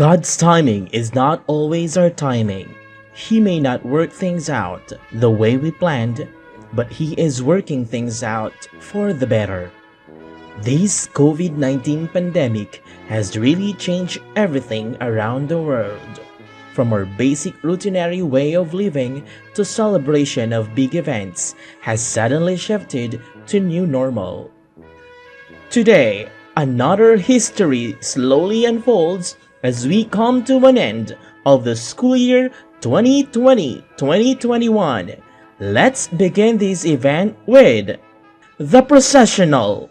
God's timing is not always our timing. He may not work things out the way we planned, but He is working things out for the better. This COVID-19 pandemic has really changed everything around the world. From our basic routinary way of living to celebration of big events has suddenly shifted to new normal. Today, another history slowly unfolds as we come to an end of the school year 2020-2021. Let's begin this event with the processional.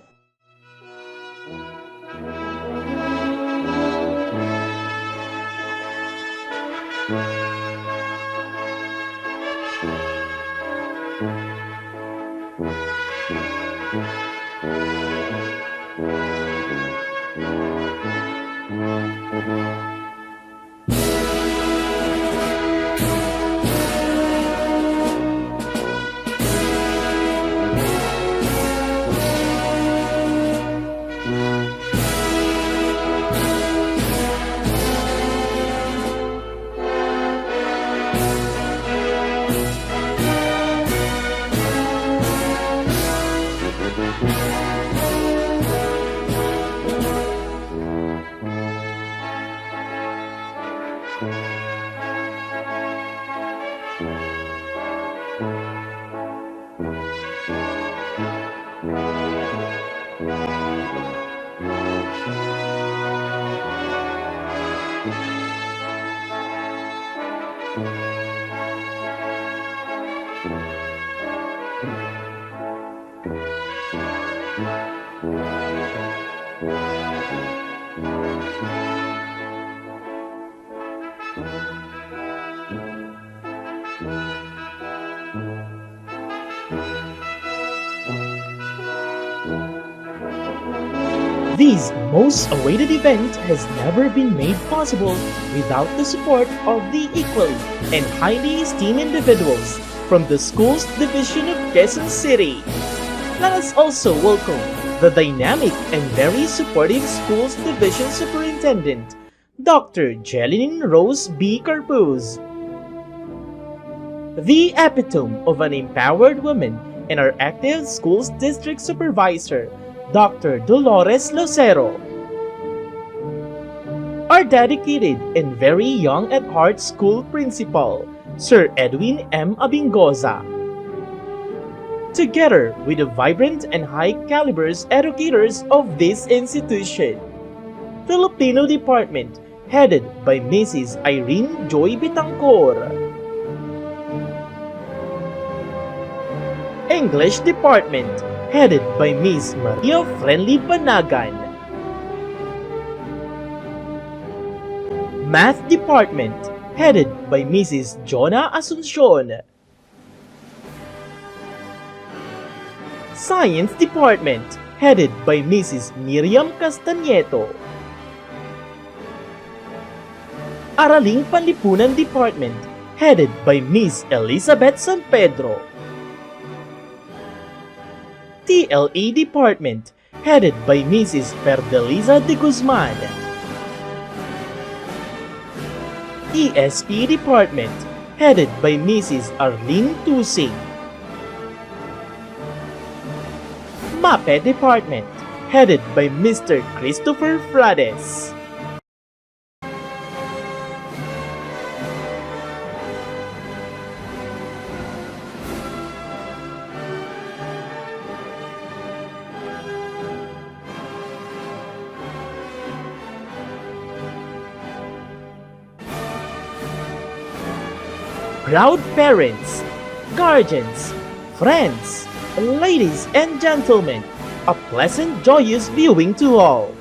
This most awaited event has never been made possible without the support of the equally and highly esteemed individuals from the school's division of Quezon City. Let us also welcome the dynamic and very supportive school's division superintendent, Dr. Jeline Rose B. Carpuz. The epitome of an empowered woman and our active schools district supervisor, Dr. Dolores Lucero. Our dedicated and very young at heart school principal, Sir Edwin M. Abingoza. Together with the vibrant and high calibers educators of this institution. Filipino Department, headed by Mrs. Irene Joy Bitancor. English Department, headed by Miss Maria Friendly Banagan. Math Department, headed by Mrs. Jonah Asuncion. Science Department, headed by Mrs. Miriam Castanieto. Araling Panlipunan Department, headed by Miss Elizabeth San Pedro. TLE Department, headed by Mrs. Perdeliza de Guzman. ESP Department, headed by Mrs. Arlene Tusing. MAPE Department, headed by Mr. Christopher Frades. Proud parents, guardians, friends, ladies and gentlemen, a pleasant joyous viewing to all.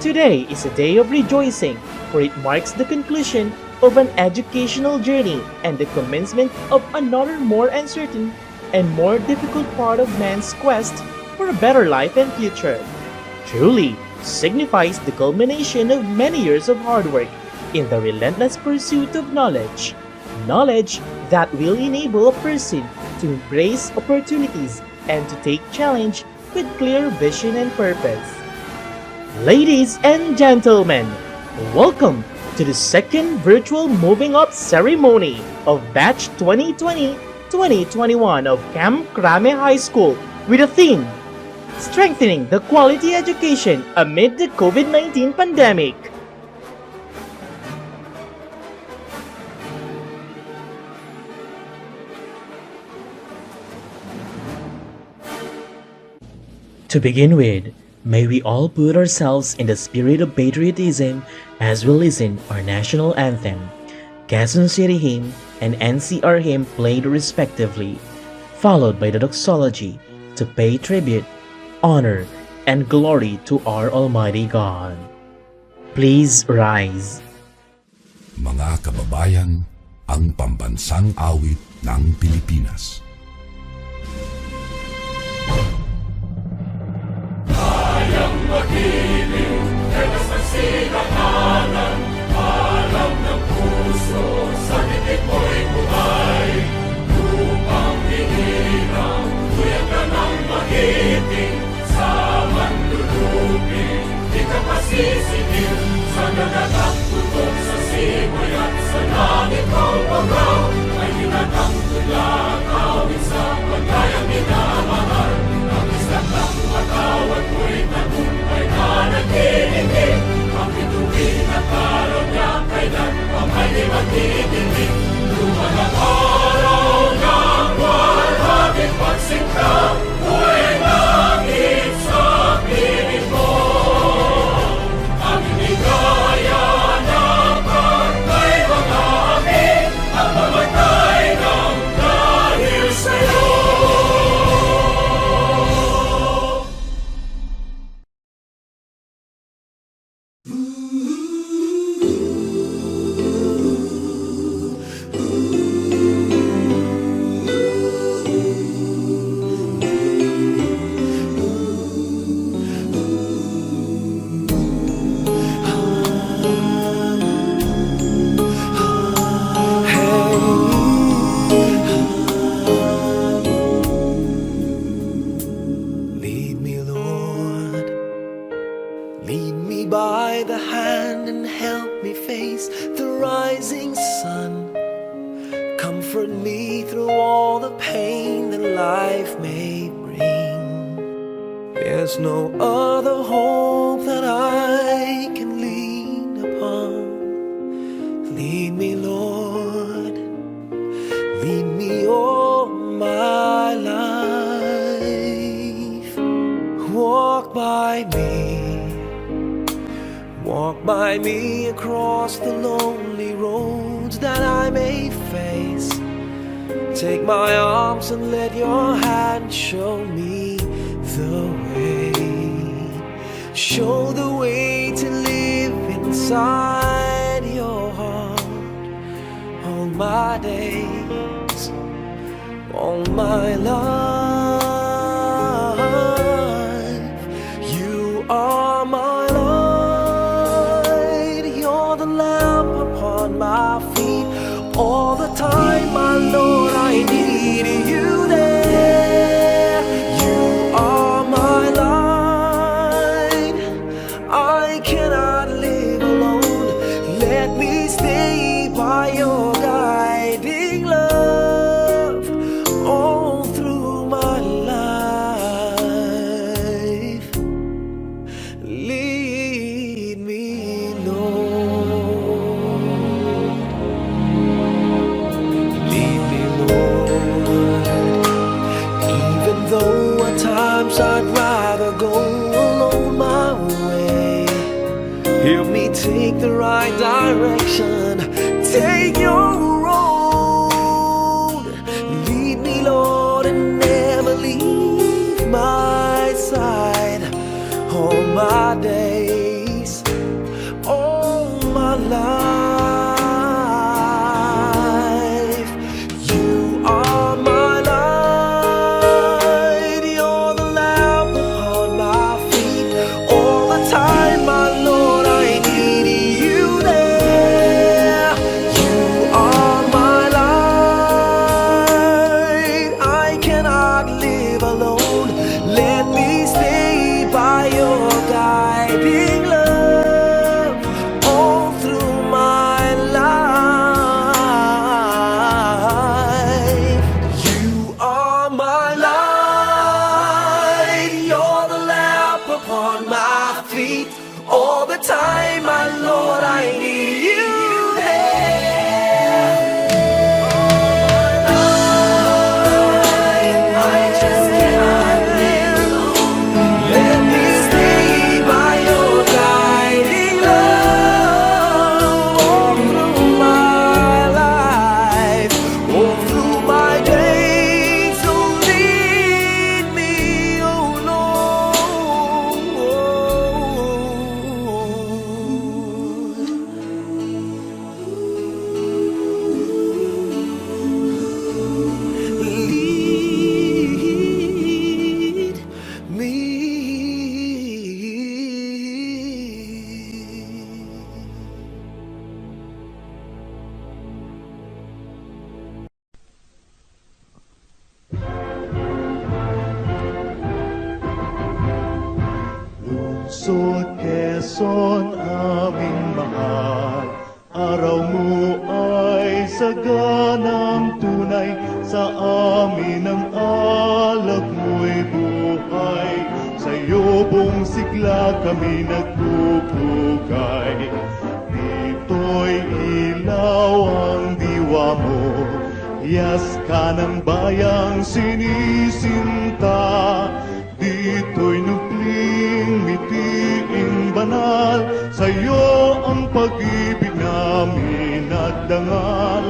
Today is a day of rejoicing, for it marks the conclusion of an educational journey and the commencement of another more uncertain and more difficult part of man's quest for a better life and future. Truly signifies the culmination of many years of hard work in the relentless pursuit of knowledge. Knowledge that will enable a person to embrace opportunities and to take challenge with clear vision and purpose. Ladies and gentlemen, Welcome to the second virtual moving up ceremony of Batch 2020-2021 of Camp Crame High School with a theme, Strengthening the Quality Education Amid the COVID-19 Pandemic. To begin with, may we all put ourselves in the spirit of patriotism as we listen our national anthem, Quezon City hymn, and NCR hymn played respectively, followed by the doxology to pay tribute, honor, and glory to our Almighty God. Please rise. Mga kababayan, ang pambansang awit ng Pilipinas. Mag-ibig, tegas ng sinakanan, alam ng puso, sa titik mo'y buhay. Lupang hinirang, tuyag ka ng magiting, sa manlulupin, di ka pasisingil, sa nagagang tutok sa simoy at sa langit mong pagaw, ay hinatang tulad, awit sa pagkayang minamahal, ang isang ng matawad mo'y tagumpay na nagtitigil, ang bituin at araw niya kailan pa may di magtitigil. Luman ang araw ng walhaging pagsinta, buhay langit sa piling mo. Ang inigaya ng pagkay mga amin, ang mamatay ng dahil sa'yo. Lead me, Lord, lead me by the hand and help me face the rising sun. Comfort me through all the pain that life may bring. There's no other hope that I can lean upon. Lead me, Lord, lead me all my life. Walk by me across the lonely roads that I may face. Take my arms and let your hand show me the way. Show the way to live inside your heart all my days, all my life. You are my light, you're the lamp upon my feet. All the time, my Lord, I need you there. You are my light, I cannot live alone. Let me stay by your guiding love all through my life. Lead me, Lord. Lead me, Lord. Even though at times I'd rather go alone my way, help me take the right direction. Take your road. Lead me, Lord, and never leave my side. All my days, all my life. You are my light, you're the lamp upon my feet. All the time, my Lord, I need you there. You are Lungsod Quezon aming mahal, araw mo ay saganang tunay, sa amin ang alap mo'y buhay, sa iyong sigla kami nagpupugay. Dito'y ilaw ang diwa mo, hiyas ka ng bayang sinisinta. Dito'y nukling mitiing banal, sa'yo ang pag-ibig namin at dangal.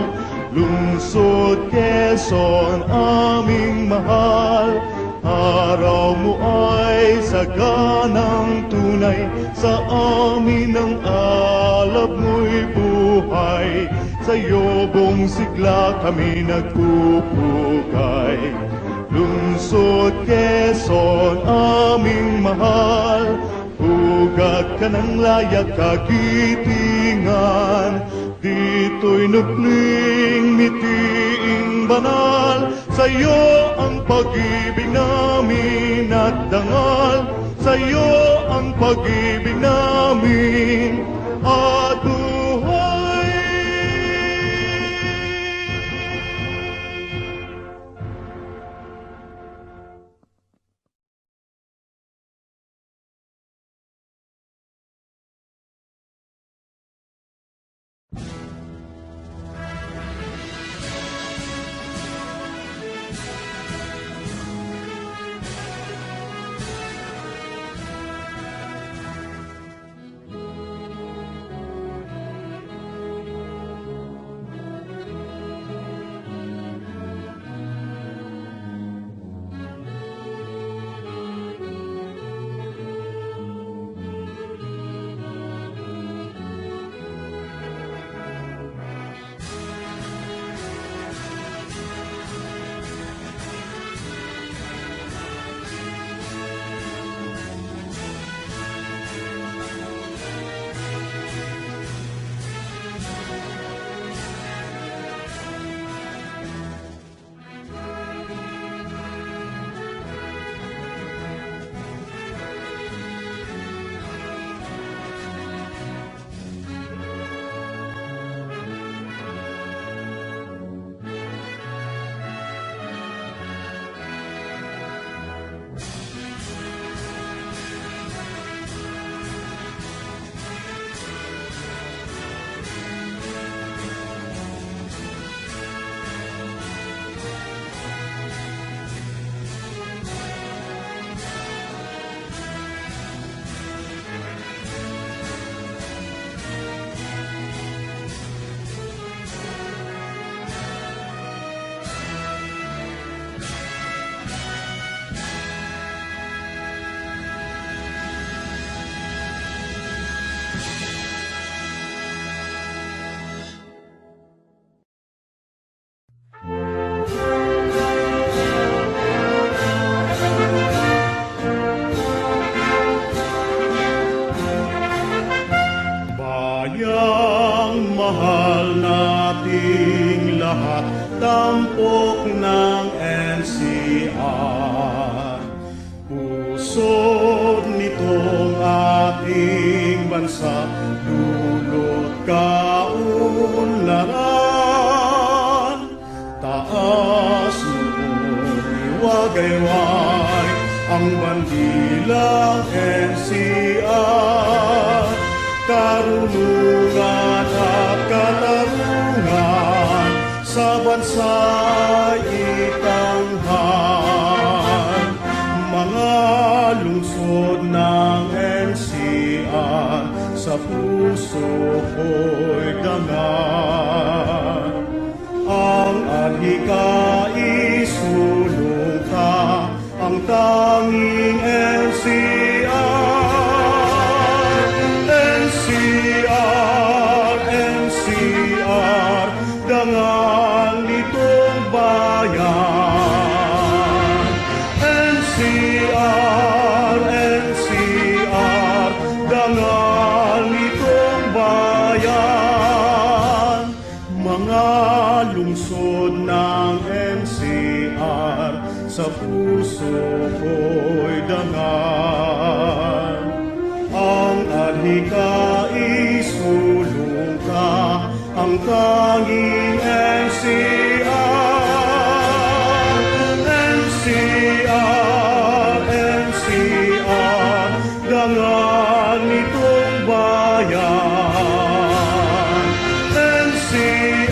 Lungsod Quezon aming mahal, araw mo ay saganang tunay, sa amin ang alab mo'y buhay, sa iyong sigla kami nagpupugay. Lungsod Quezon aming mahal, ugat ka ng layak kagitingan. Dito'y nukling mitiing banal, sa'yo ang pag-ibig namin at dangal, sa'yo ang pag-ibig namin at buhay. Bayang mahal nating lahat, tampok ng NCR. Pusod nitong ating bansa, dulot kaunlaran. Taas noon iwagayway ang bandilang NCR. Karunungan at katarungan sa bansa'y itanghal. Mga lungsod ng NCR, sa puso ko'y dangal. Ang alika isulong ka, ang tanging NCR. NCR, dangal nitong bayan. NCR, dangal nitong bayan. Mga lungsod ng NCR, sa puso ko'y dangal. hika'y sulong ka, ang tanging NCR. NCR, NCR, dangal nitong bayan. NCR,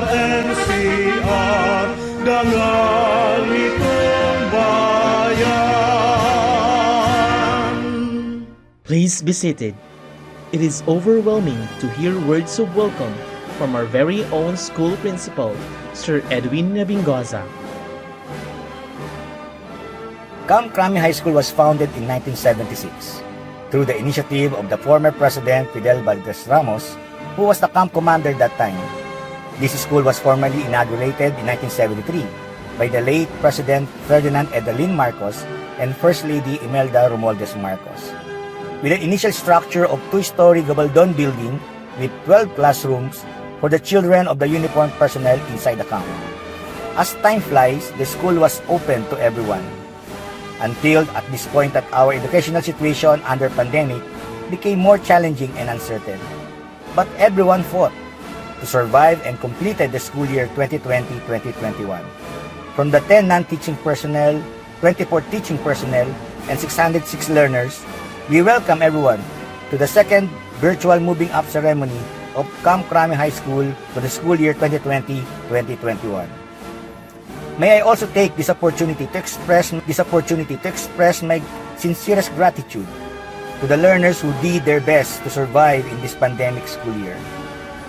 NCR, dangal nitong bayan. Please be seated. It is overwhelming to hear words of welcome from our very own school principal, Sir Edwin Nabingoza. Crame High School was founded in 1976 through the initiative of the former President Fidel Valdez Ramos, who was the camp commander that time. This school was formally inaugurated in 1973 by the late President Ferdinand Edalin Marcos and First Lady Imelda Romualdez Marcos. With an initial structure of 2-story gabaldon building with 12 classrooms for the children of the uniformed personnel inside the camp. As time flies, the school was open to everyone. Until at this point that our educational situation under pandemic became more challenging and uncertain. But everyone fought to survive and completed the school year 2020-2021. From the 10 non-teaching personnel, 24 teaching personnel, and 606 learners, we welcome everyone to the second virtual moving up ceremony of Crame High School for the school year 2020-2021. May I also take this opportunity to express my sincerest gratitude to the learners who did their best to survive in this pandemic school year.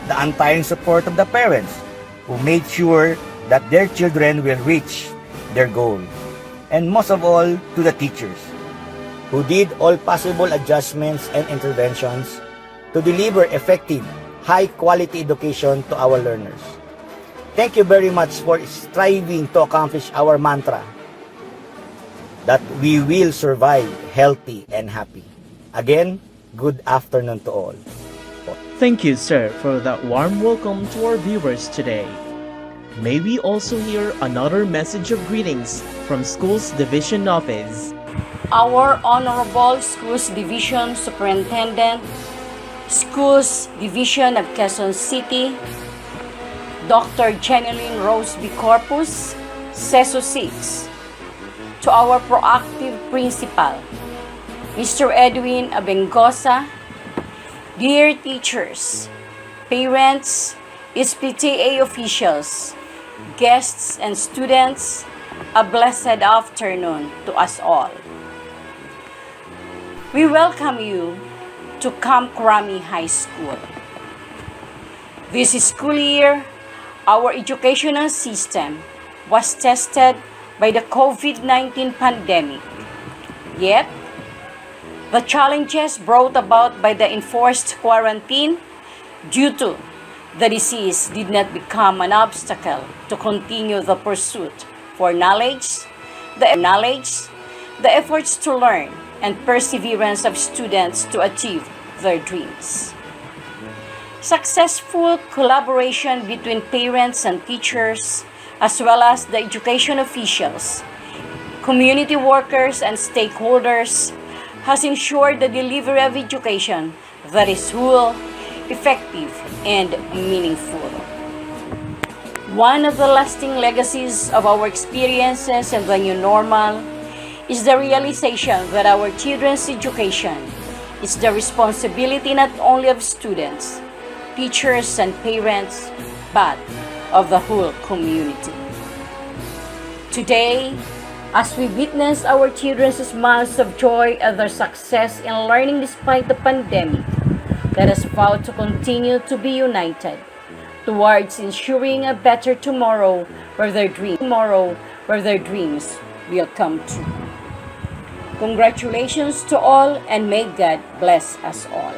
The untiring support of the parents who made sure that their children will reach their goal. And most of all, to the teachers who did all possible adjustments and interventions to deliver effective, high-quality education to our learners. Thank you very much for striving to accomplish our mantra that we will survive healthy and happy. Again, good afternoon to all. Thank you, sir, for that warm welcome to our viewers today. May we also hear another message of greetings from Schools Division Office. Our Honorable Schools Division Superintendent, Schools Division of Quezon City, Dr. Jeneline Rose B. Corpus, CESO 6, to our proactive principal, Mr. Edwin Abengosa, dear teachers, parents, SPTA officials, guests, and students, a blessed afternoon to us all. We welcome you to Crame High School. This school year, our educational system was tested by the COVID-19 pandemic. Yet, the challenges brought about by the enforced quarantine due to the disease did not become an obstacle to continue the pursuit for knowledge, the efforts to learn, and perseverance of students to achieve their dreams. Successful collaboration between parents and teachers, as well as the education officials, community workers, and stakeholders, has ensured the delivery of education that is whole, effective, and meaningful. One of the lasting legacies of our experiences in the new normal is the realization that our children's education is the responsibility not only of students, teachers, and parents, but of the whole community. Today, as we witness our children's smiles of joy at their success in learning despite the pandemic, let us vow to continue to be united towards ensuring a better tomorrow where their dreams will come true. Congratulations to all, and may God bless us all.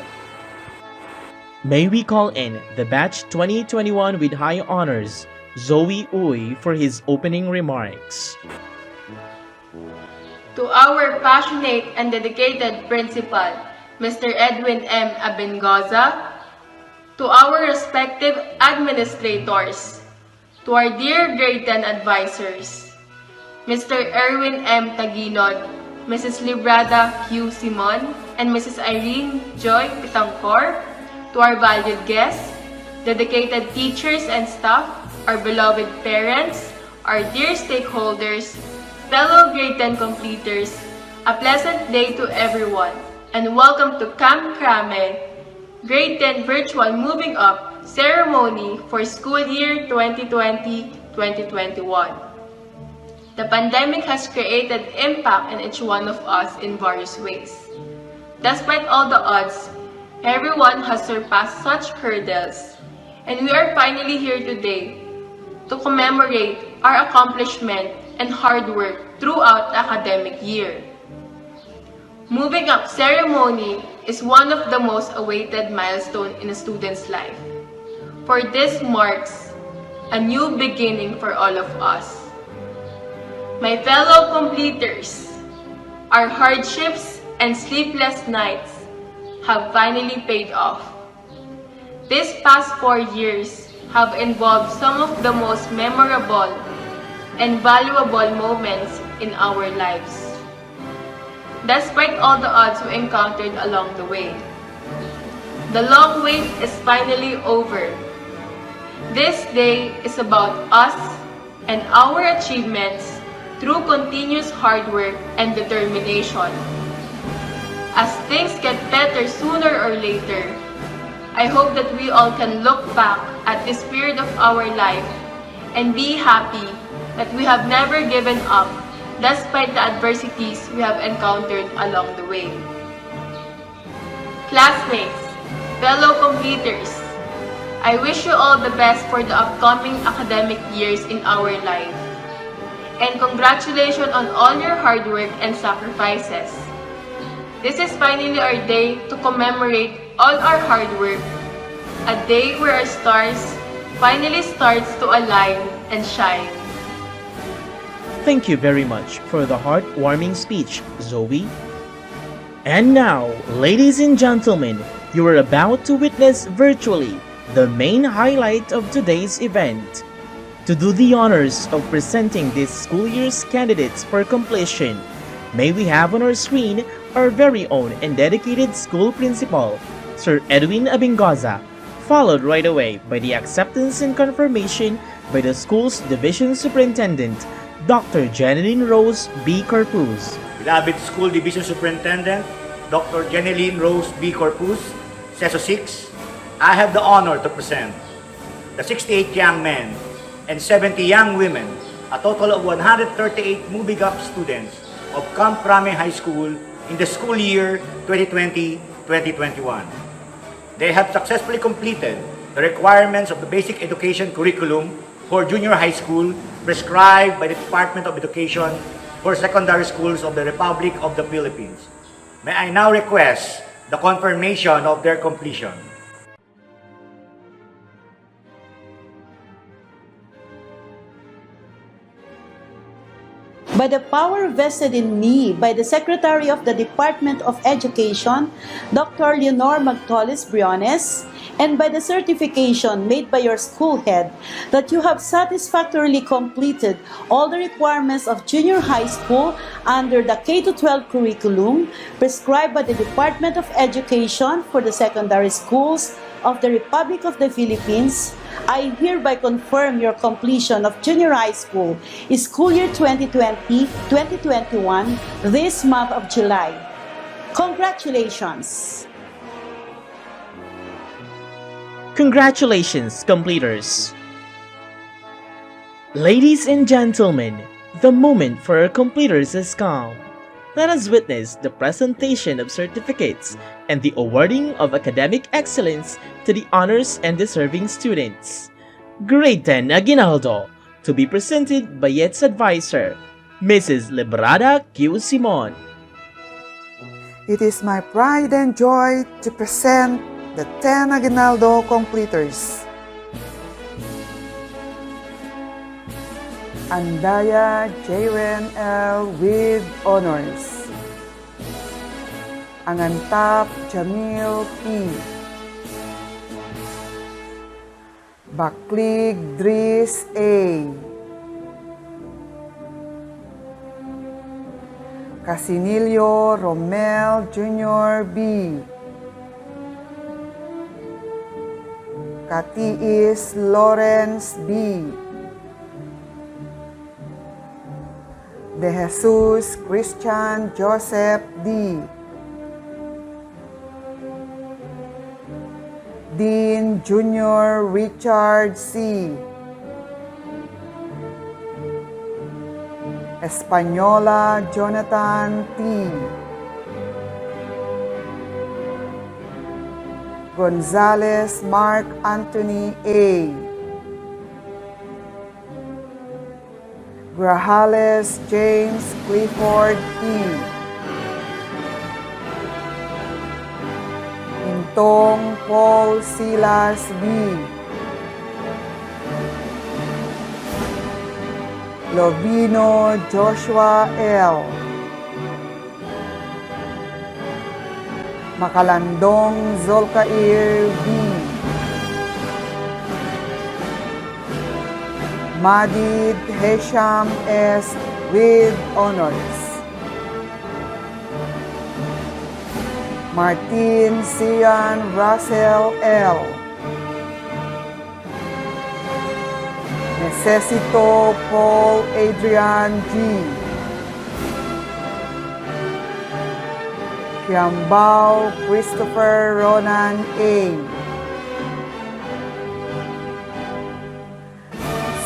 May we call in the batch 2021 with high honors, Zoe Uy, for his opening remarks. To our passionate and dedicated principal, Mr. Edwin M. Abengoza, to our respective administrators, to our dear grade 10 advisors, Mr. Erwin M. Taginod, Mrs. Librada Q. Simon, and Mrs. Irene Joy Pitangcor, to our valued guests, dedicated teachers and staff, our beloved parents, our dear stakeholders, fellow grade 10 completers, a pleasant day to everyone, and welcome to Camp Crame, grade 10 virtual moving up ceremony for school year 2020-2021. The pandemic has created impact in each one of us in various ways. Despite all the odds, everyone has surpassed such hurdles, and we are finally here today to commemorate our accomplishment and hard work throughout the academic year. Moving up ceremony is one of the most awaited milestones in a student's life, for this marks a new beginning for all of us. My fellow completers, our hardships and sleepless nights have finally paid off. These past 4 years have involved some of the most memorable and valuable moments in our lives. Despite all the odds we encountered along the way, the long wait is finally over. This day is about us and our achievements through continuous hard work and determination. As things get better sooner or later, I hope that we all can look back at this period of our life and be happy that we have never given up despite the adversities we have encountered along the way. Classmates, fellow completers, I wish you all the best for the upcoming academic years in our life. And congratulations on all your hard work and sacrifices. This is finally our day to commemorate all our hard work, a day where our stars finally starts to align and shine. Thank you very much for the heartwarming speech, Zoe. And now, ladies and gentlemen, you are about to witness virtually the main highlight of today's event. To do the honors of presenting this school year's candidates for completion, may we have on our screen our very own and dedicated school principal, Sir Edwin Abingoza, followed right away by the acceptance and confirmation by the school's division superintendent, Dr. Jeneline Rose B. Corpus. Beloved School Division Superintendent, Dr. Jeneline Rose B. Corpus, CESO 6, I have the honor to present the 68 young men and 70 young women, a total of 138 moving up students of Camp Crame High School in the school year 2020-2021. They have successfully completed the requirements of the basic education curriculum for junior high school prescribed by the Department of Education for secondary schools of the Republic of the Philippines. May I now request the confirmation of their completion. By the power vested in me by the Secretary of the Department of Education, Dr. Leonor Magtolis Briones, and by the certification made by your school head that you have satisfactorily completed all the requirements of junior high school under the K-12 curriculum prescribed by the Department of Education for the secondary schools of the Republic of the Philippines, I hereby confirm your completion of junior high school school year 2020-2021 this month of July. Congratulations! Congratulations, completers! Ladies and gentlemen, the moment for our completers has come. Let us witness the presentation of certificates and the awarding of academic excellence to the honors and deserving students. Grade 10 Aguinaldo, to be presented by its advisor, Mrs. Librada Q. Simon. It is my pride and joy to present the 10 Aguinaldo completers. Andaya Jaren L. with honors. Angantap Jamil P. Baklig Dris A. Casinilio Romel Jr. B. Catiis Lawrence B. De Jesus Christian Joseph D. Dean Jr. Richard C. Española Jonathan T. Gonzales Mark Anthony A. Grajales James Clifford E. Intong Paul Silas B. Lovino Joshua L. Makalandong Zolkair B. Madid Hesham S. with honors. Martin Sian Russell L. Necesito Paul Adrian G. Kiambao Christopher Ronan A.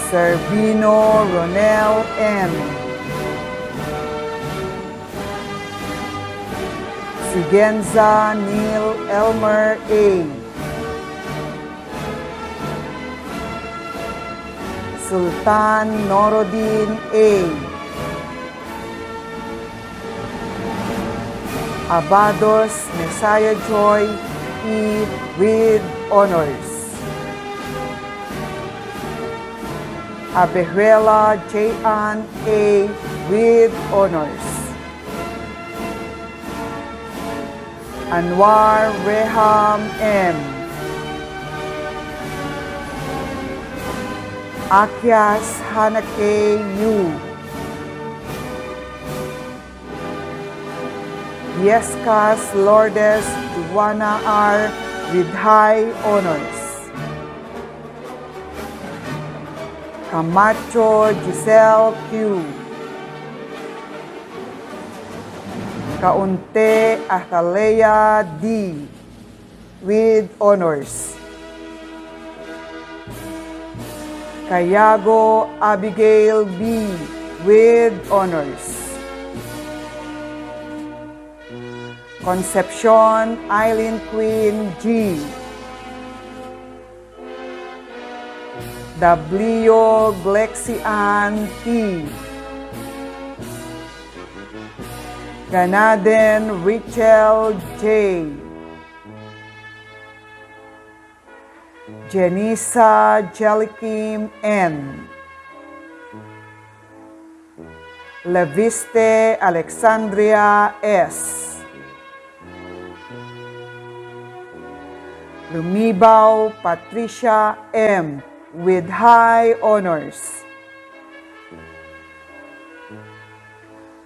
Servino Ronel M. Sigenza Neil Elmer A. Sultan Norodin A. Abados Messiah Joy E. with honors. Abehuela J.Ann A. with honors. Anwar Reham M. Akyas Hanake U. Yescas Lourdes Juana R. with high honors. Camacho Giselle Q. Kaunte Athalea D. with honors. Kayago Abigail B. with honors. Concepcion Eileen Queen G. W. Glexian T. Ganaden Richel J. Jenisa Jelikim N. Leviste Alexandria S. Lumibaw Patricia M. with high honors.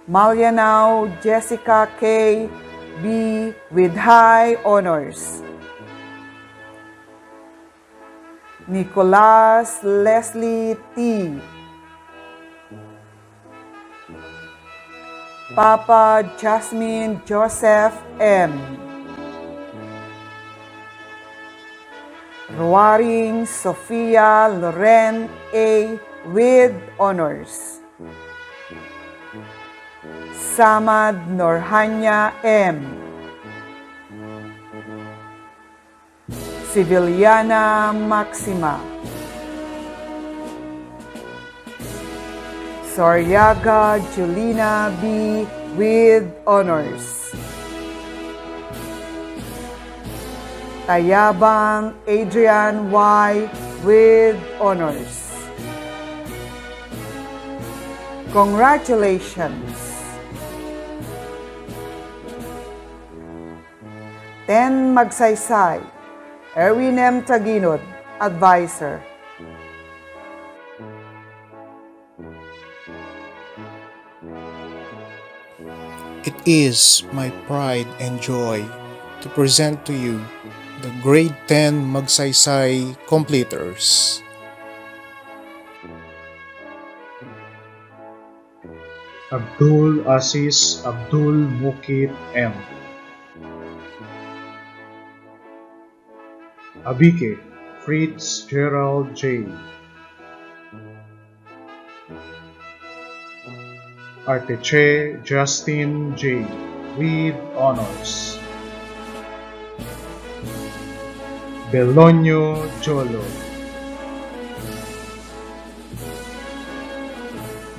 Malyanao Jessica K. B. with high honors. Nicolas Leslie T. Papa Jasmine Joseph M. Ruaring Sophia Loren A. with honors. Samad Norhanya M. Civiliana Maxima. Soryaga Julina B. with honors. Tayabang Adrian Y. with honors. Congratulations! 10 Magsaysay, Erwin M. Taginod, Advisor. It is my pride and joy to present to you the Grade 10 Magsaysay completers. Abdul Aziz Abdul Mukit M. Abike Fritz Gerald J. Arteche Justin J. with honors. Belonio Jolo.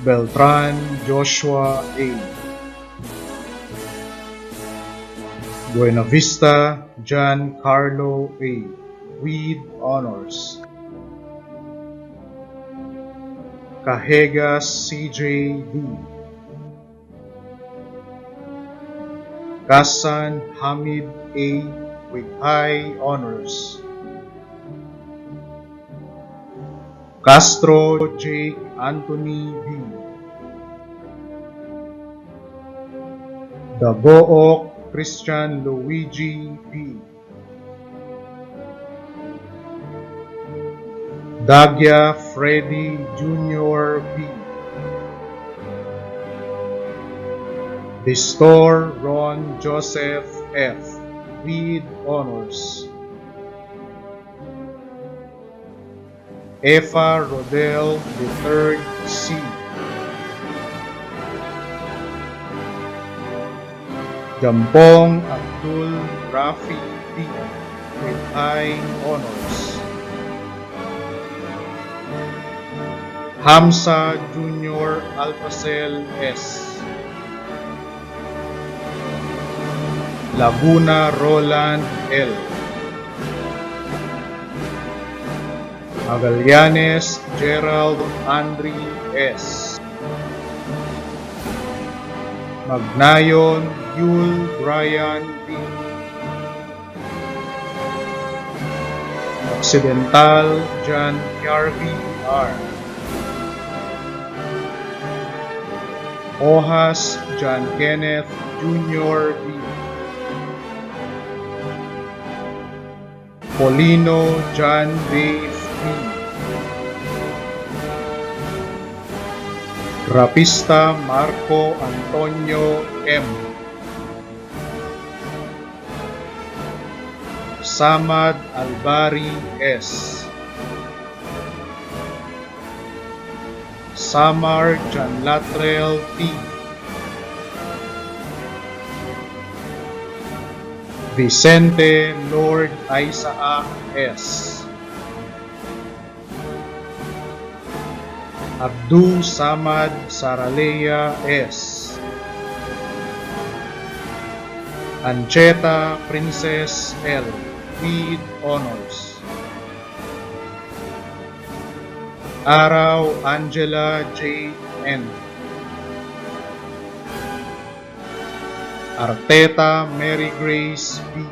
Beltran Joshua A. Buenavista Giancarlo A. with honors. Cajegas CJ D. Kasan Hamid A. with high honors. Castro Jake Anthony B. Dagook Christian Luigi B. Dagya Freddy Jr. B. Distor Ron Joseph F. with honors. Efa Rodel III C. Jampong Abdul Rafi D. with high honors. Hamza Jr. Alpacel S. Laguna Roland L. Magallanes Gerald Andre S. Magnayon Yul Brian D. Occidental John Harvey R. Ohas John Kenneth Jr. D. Polino John Dave D. Rapista Marco Antonio M. Samad Albari S. Samar John Latrell T. Vicente Lord Isaac S. Abdul Samad Saralea S. Ancheta Princess L. with honors. Araw Angela J. N. Arteta Mary Grace B.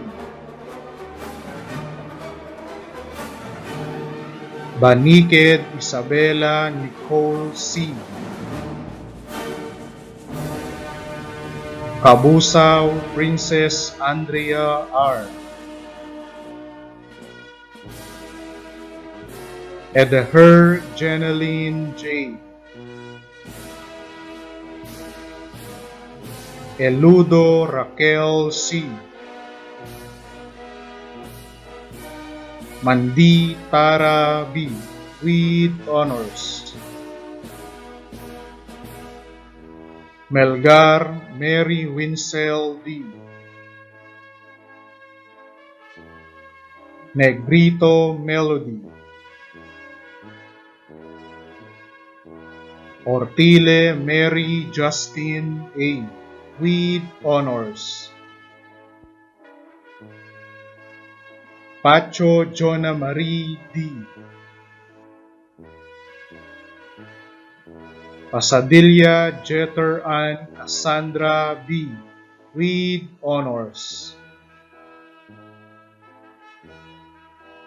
Baniked Isabella Nicole C. Kabusaw Princess Andrea R. Edeher Jeneline J. Eludo Raquel C. Mandi Tara B. with honors. Melgar Mary Winsell D. Negrito Melody. Ortile Mary Justin A. with honors. Pacho Jonah Marie D. Pasadilla Jeter Ann Cassandra B. with honors.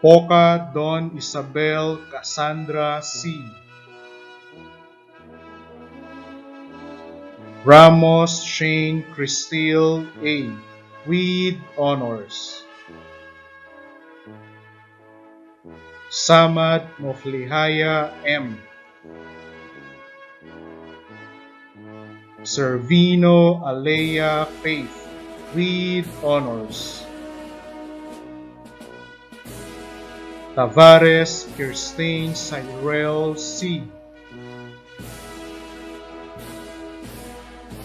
Poca Don Isabel Cassandra C. Ramos Shane Cristile A. with honors. Samad Moflihaya M. Servino Alea Faith with honors. Tavares Kirstine Cyril C.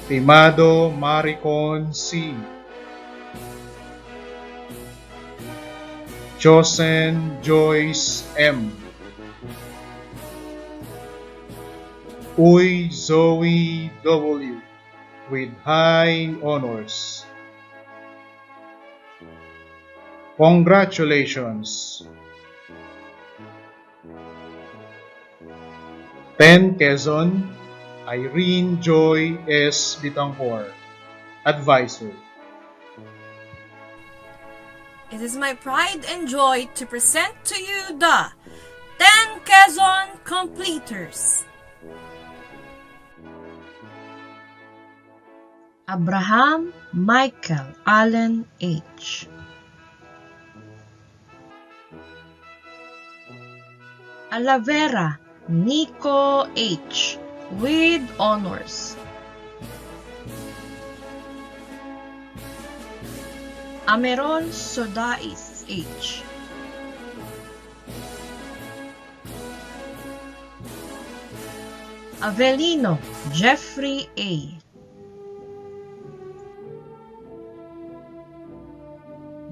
Timado Maricon C. Josen Joyce M. Uy Zoe W. with high honors. Congratulations! 10 Quezon, Irene Joy S. Bitancor, Advisor. It is my pride and joy to present to you the 10 Quezon Completers. Abraham Michael Allen H. Alavera Nico H. with honors. Amerol Sodais H. Avelino Jeffrey A.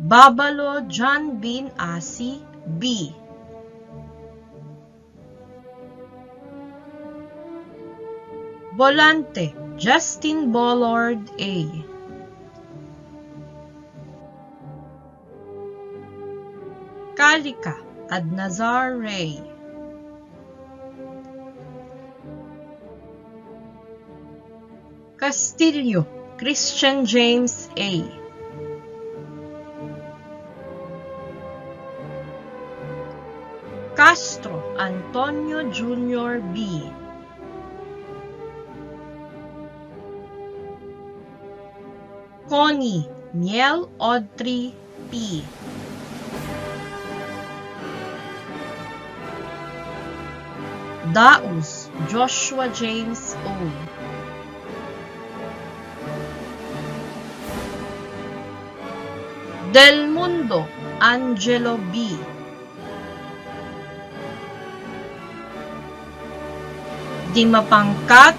Babalo John Bin Asi B. Volante Justin Bollard A. Kalika Adnazar Ray. Castillo Christian James A. Castro Antonio Jr. B. Connie Miel Audrey P. Daus Joshua James O. Del Mundo Angelo B. Dimapangkat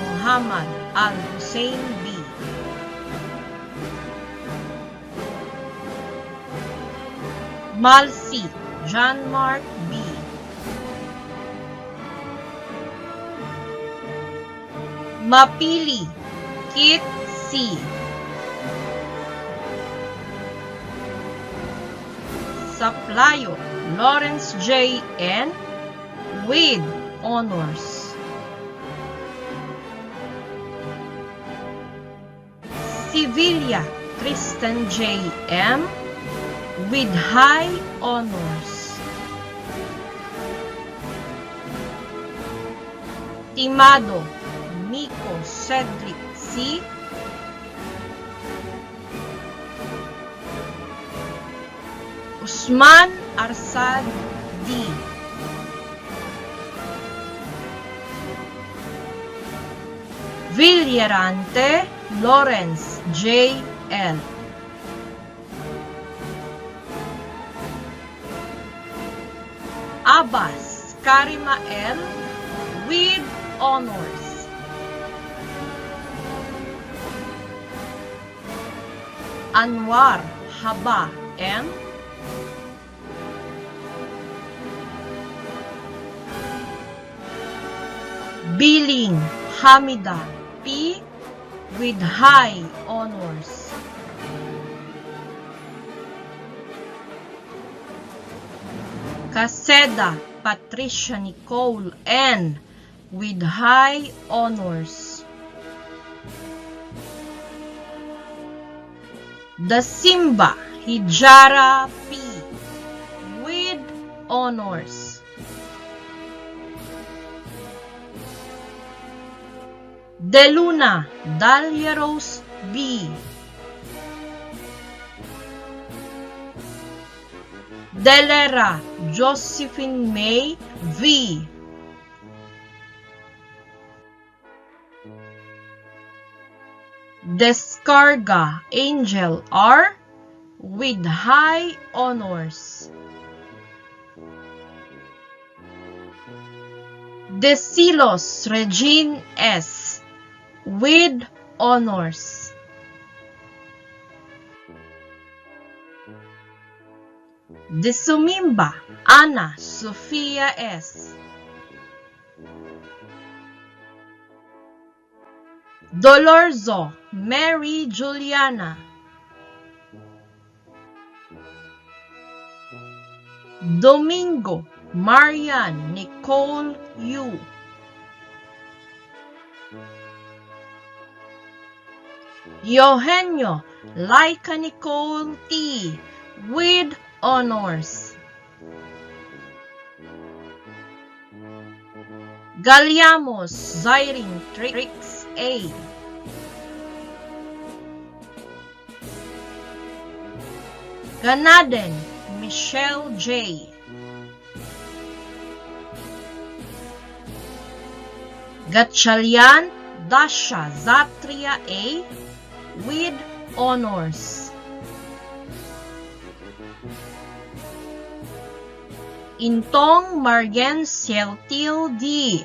Muhammad Al-Hussein B. Malsi John Mark B. Mapili Kit C. Saplayo Lawrence J. N. with honors. Sevilla Kristen J. M. with high honors. Timado Nico Cedric C. Usman Arsad D. Villarante Lawrence J. L. Abbas Karima L. with honors. Anwar Haba M. Biling Hamida P. with high honors. Caseda Patricia Nicole N. with high honors. Da Simba Hijara P. with honors. De Luna Dalia Rose B. Delera Josephine May V. Descarga Angel R. with high honors. Desilos Regine S. with honors. Desumimba Ana Sofia S. Dolorzo Mary Juliana. Domingo Marian Nicole U. Eugenio Laika Nicole T. with honors. Galiamos Zyrine Trix A. Ganaden Michelle J. Gatchalian Dasha Zatria A. with honors. Intong Marian Celtil D.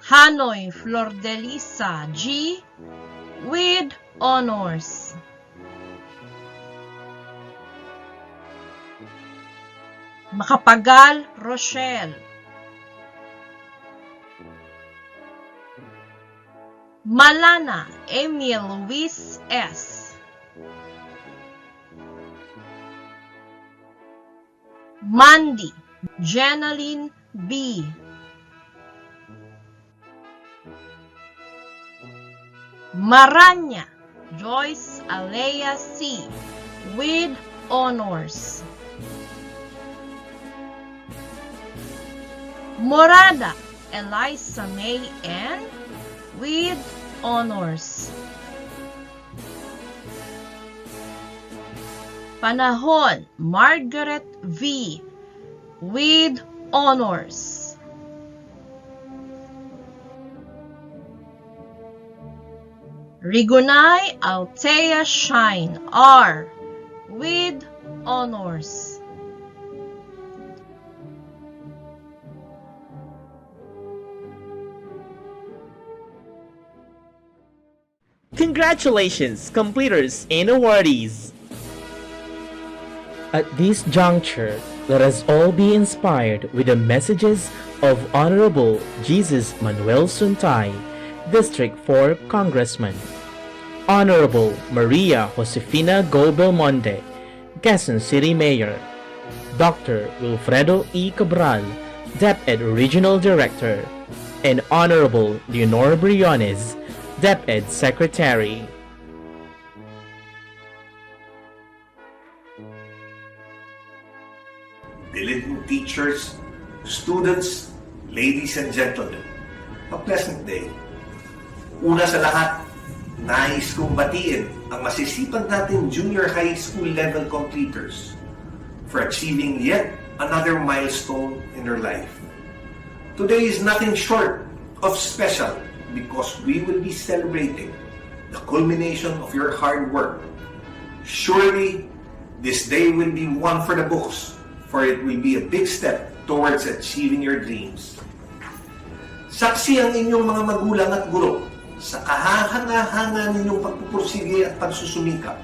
Hanoi Flordelisa G. with honors. Makapagal Rochelle. Malana Emil Luis S. Mandy Jenaline B. Maranya Joyce Alea C. with honors. Morada Eliza May N. with honors. Panahon Margaret V. with honors. Rigunay Altea Shine R. with honors. Congratulations, completers and awardees! At this juncture, let us all be inspired with the messages of Honorable Jesus Manuel Suntay, District 4 Congressman, Honorable Maria Josefina Go Belmonte, Quezon City Mayor, Dr. Wilfredo E. Cabral, DepEd Regional Director, and Honorable Leonor Briones, DepEd Secretary. Diligent teachers, students, ladies and gentlemen, a pleasant day. Una sa lahat, nais kong batiin ang masisipag nating junior high school level completers for achieving yet another milestone in their life. Today is nothing short of special because we will be celebrating the culmination of your hard work. Surely, this day will be one for the books, for it will be a big step towards achieving your dreams. Saksi ang inyong mga magulang at guro sa kahanga-hanga ninyong pagpupursige at pagsusumikap.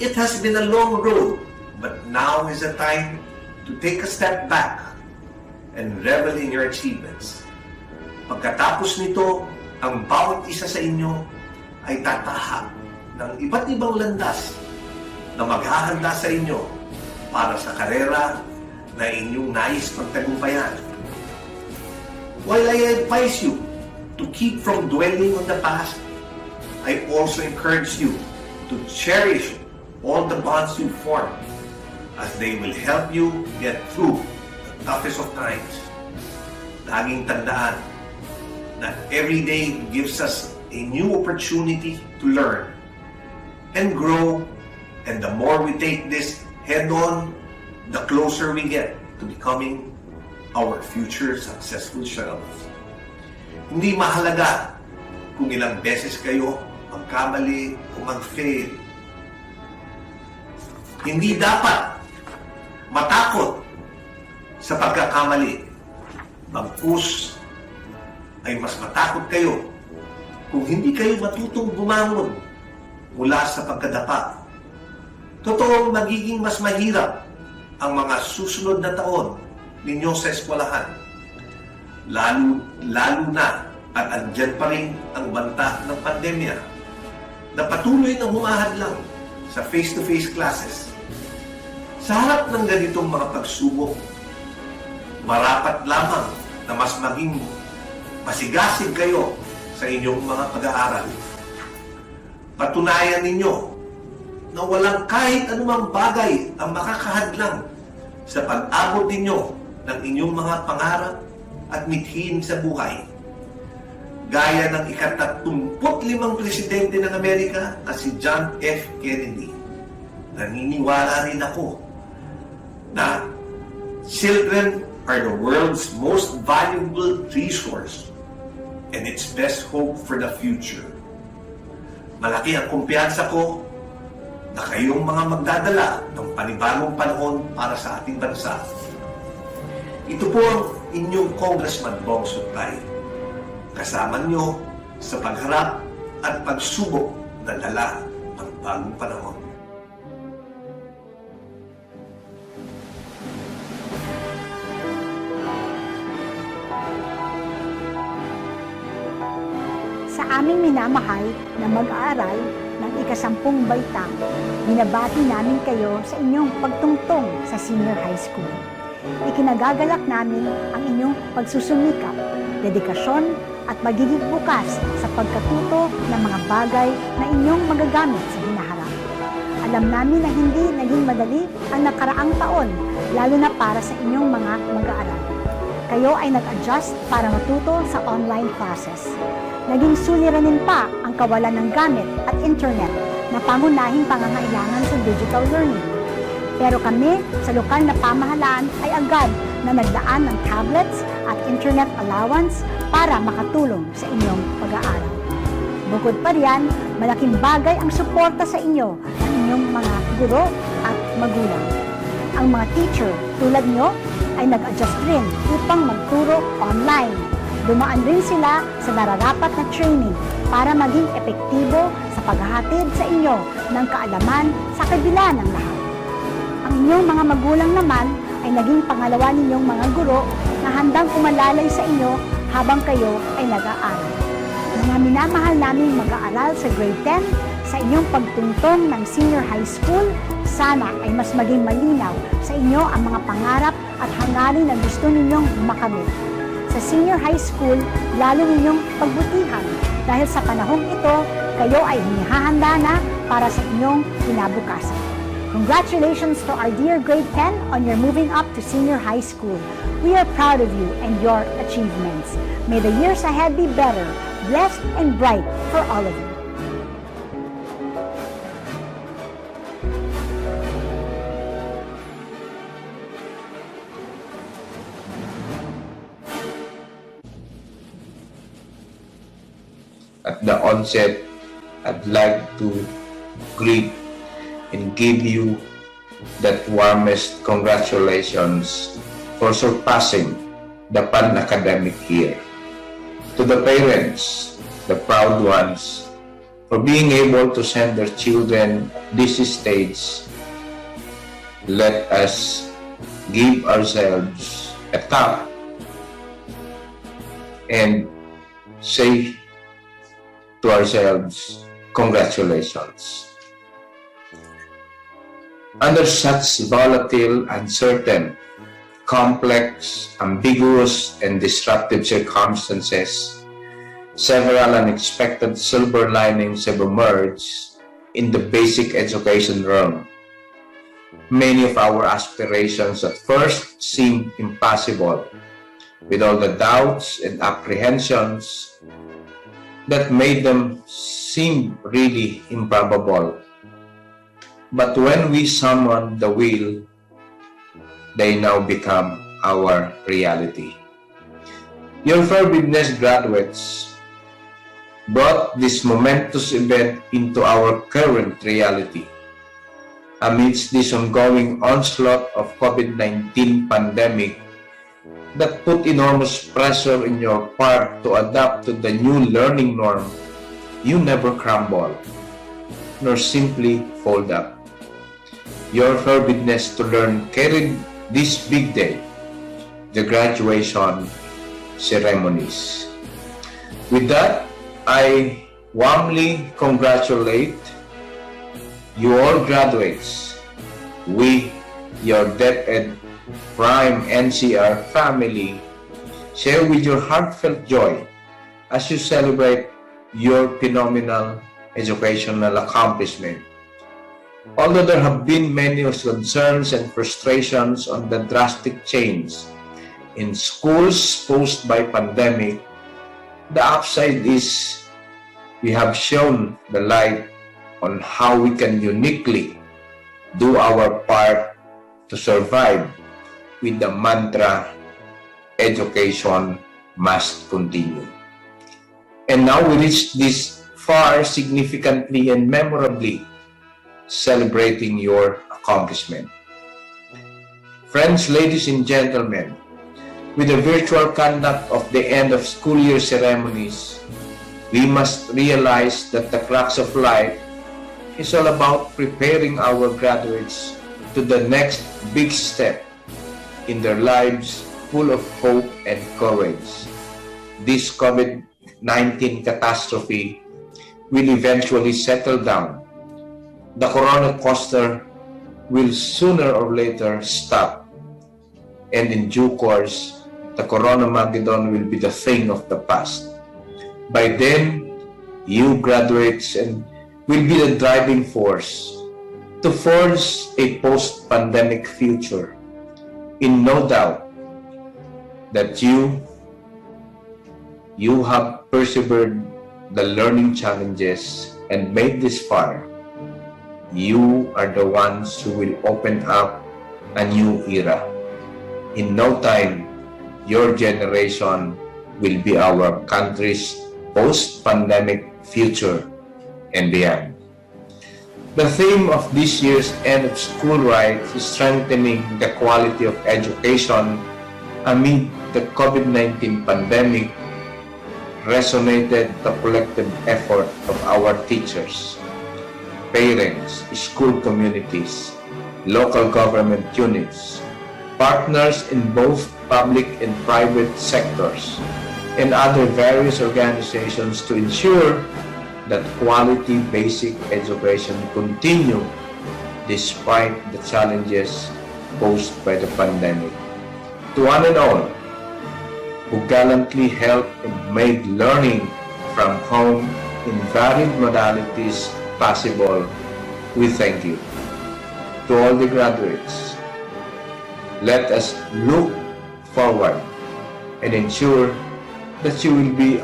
It has been a long road, but now is the time to take a step back and revel in your achievements. Pagkatapos nito, ang bawat isa sa inyo ay tatahak ng iba't ibang landas na maghahanda sa inyo para sa karera na inyong nais pagtagumpayan. While I advise you to keep from dwelling on the past, I also encourage you to cherish all the bonds you formed, as they will help you get through the toughest of times, laging tandaan that every day gives us a new opportunity to learn and grow, and the more we take this head-on, the closer we get to becoming our future successful selves. Hindi mahalaga kung ilang beses kayo magkamali o mag-fail. Hindi dapat matakot sa pagkakamali. Bagkus ay mas matakot kayo kung hindi kayo matutong bumangon mula sa pagkadapa. Totoong magiging mas mahirap ang mga susunod na taon ninyo sa eskwelahan. Lalo na at andyan pa rin ang banta ng pandemya na patuloy na humahadlang sa face-to-face classes. Sa harap ng ganitong mga pagsubok, marapat lamang na mas maging masigasig kayo sa inyong mga pag-aaral. Patunayan ninyo na walang kahit anumang bagay ang makakahadlang sa pag-abot ninyo ng inyong mga pangarap at mithiin sa buhay. Gaya ng ika-35 presidente ng Amerika na si John F. Kennedy, naniniwala rin ako na children are the world's most valuable resource and its best hope for the future. Malaki ang kumpiyansa ko na kayong mga magdadala ng panibagong panahon para sa ating bansa. Ito po ang inyong Congressman Bong Suklay. Kasama nyo sa pagharap at pagsubok na dala ng bagong panahon. Sa aming minamahal na mag-aaral ng ika-10 baitang, binabati namin kayo sa inyong pagtungtong sa senior high school. Ikinagagalak namin ang inyong pagsusumikap, dedikasyon at magiging bukas sa pagkatuto ng mga bagay na inyong magagamit sa hinaharap. Alam namin na hindi naging madali ang nakaraang taon, lalo na para sa inyong mga mag-aaral. Kayo ay nag-adjust para matuto sa online classes. Naging suliranin pa ang kawalan ng gamit at internet na pangunahing pangangailangan sa digital learning. Pero kami sa lokal na pamahalaan ay agad na nagdaan ng tablets at internet allowance para makatulong sa inyong pag-aaral. Bukod pa riyan, malaking bagay ang suporta sa inyo ng inyong mga guro at magulang. Ang mga teacher tulad nyo ay nag-adjust rin upang magturo online. Dumaan rin sila sa nararapat na training para maging epektibo sa paghahatid sa inyo ng kaalaman sa kabila ng lahat. Ang inyong mga magulang naman ay naging pangalawa ninyong mga guro na handang umalalay sa inyo habang kayo ay nag-aaral. Mga minamahal naming mag-aaral sa grade 10, sa inyong pagtungtong ng senior high school, sana ay mas maging malinaw sa inyo ang mga pangarap at hangarin na gusto ninyong makamit. Sa senior high school, lalo ninyong pagbutihan dahil sa panahong ito, kayo ay hinihahanda na para sa inyong kinabukasan. Congratulations to our dear grade 10 on your moving up to senior high school. We are proud of you and your achievements. May the years ahead be better, blessed and bright for all of you. At the onset, I'd like to greet and give you that warmest congratulations for surpassing the pan-academic year. To the parents, the proud ones, for being able to send their children this stage, let us give ourselves a tap and say to ourselves, congratulations. Under such volatile, uncertain, complex, ambiguous, and disruptive circumstances, several unexpected silver linings have emerged in the basic education realm. Many of our aspirations at first seemed impossible, with all the doubts and apprehensions that made them seem really improbable. But when we summon the will, they now become our reality. Your Forbidness graduates brought this momentous event into our current reality. Amidst this ongoing onslaught of COVID-19 pandemic that put enormous pressure in your part to adapt to the new learning norm, you never crumble, nor simply fold up. Your forbidness to learn carried this big day, the graduation ceremonies. With that, I warmly congratulate you all graduates. We, your DepEd Crame NCR family, share with your heartfelt joy as you celebrate your phenomenal educational accomplishment. Although there have been many concerns and frustrations on the drastic change in schools posed by pandemic, the upside is we have shown the light on how we can uniquely do our part to survive with the mantra, education must continue. And now we reach this far significantly and memorably, celebrating your accomplishment. Friends, ladies and gentlemen, with the virtual conduct of the end of school year ceremonies, we must realize that the crux of life is all about preparing our graduates to the next big step in their lives full of hope and courage. This COVID-19 catastrophe will eventually settle down. The corona coaster will sooner or later stop, and in due course, the Coronamageddon will be the thing of the past. By then, you graduates will be the driving force to forge a post-pandemic future, in no doubt that you have persevered the learning challenges and made this far. You are the ones who will open up a new era. In no time, your generation will be our country's post-pandemic future and beyond. The theme of this year's end of school rite is strengthening the quality of education amid the COVID-19 pandemic resonated the collective effort of our teachers, parents, school communities, local government units, partners in both public and private sectors, and other various organizations to ensure that quality basic education continue despite the challenges posed by the pandemic. To one and all who gallantly helped and made learning from home in varied modalities possible, we thank you. To all the graduates, let us look forward and ensure that you will be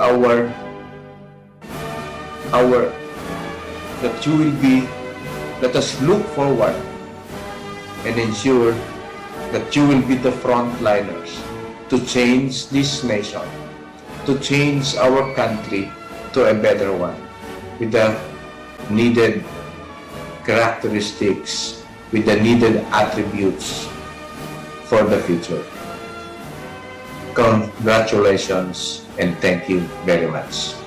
let us look forward and ensure that you will be the frontliners to change this nation, to change our country to a better one, with the needed characteristics, with the needed attributes for the future. Congratulations and thank you very much.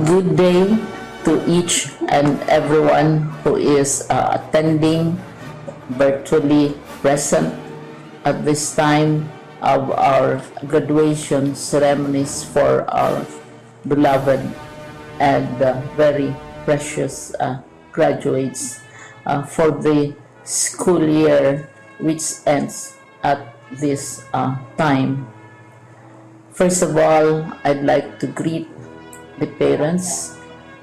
Good day to each and everyone who is attending virtually present at this time of our graduation ceremonies for our beloved and very precious graduates for the school year which ends at this time. First of all, I'd like to greet the parents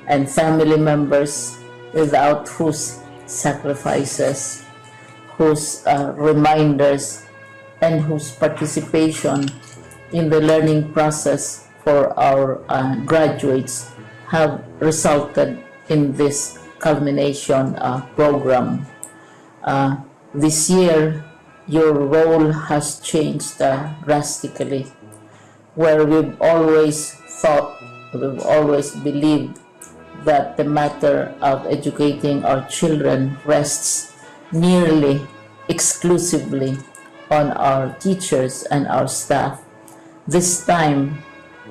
and family members without whose sacrifices, whose reminders, and whose participation in the learning process for our graduates have resulted in this culmination program. This year, your role has changed drastically, where we've always thought, we've always believed that the matter of educating our children rests nearly exclusively on our teachers and our staff. This time,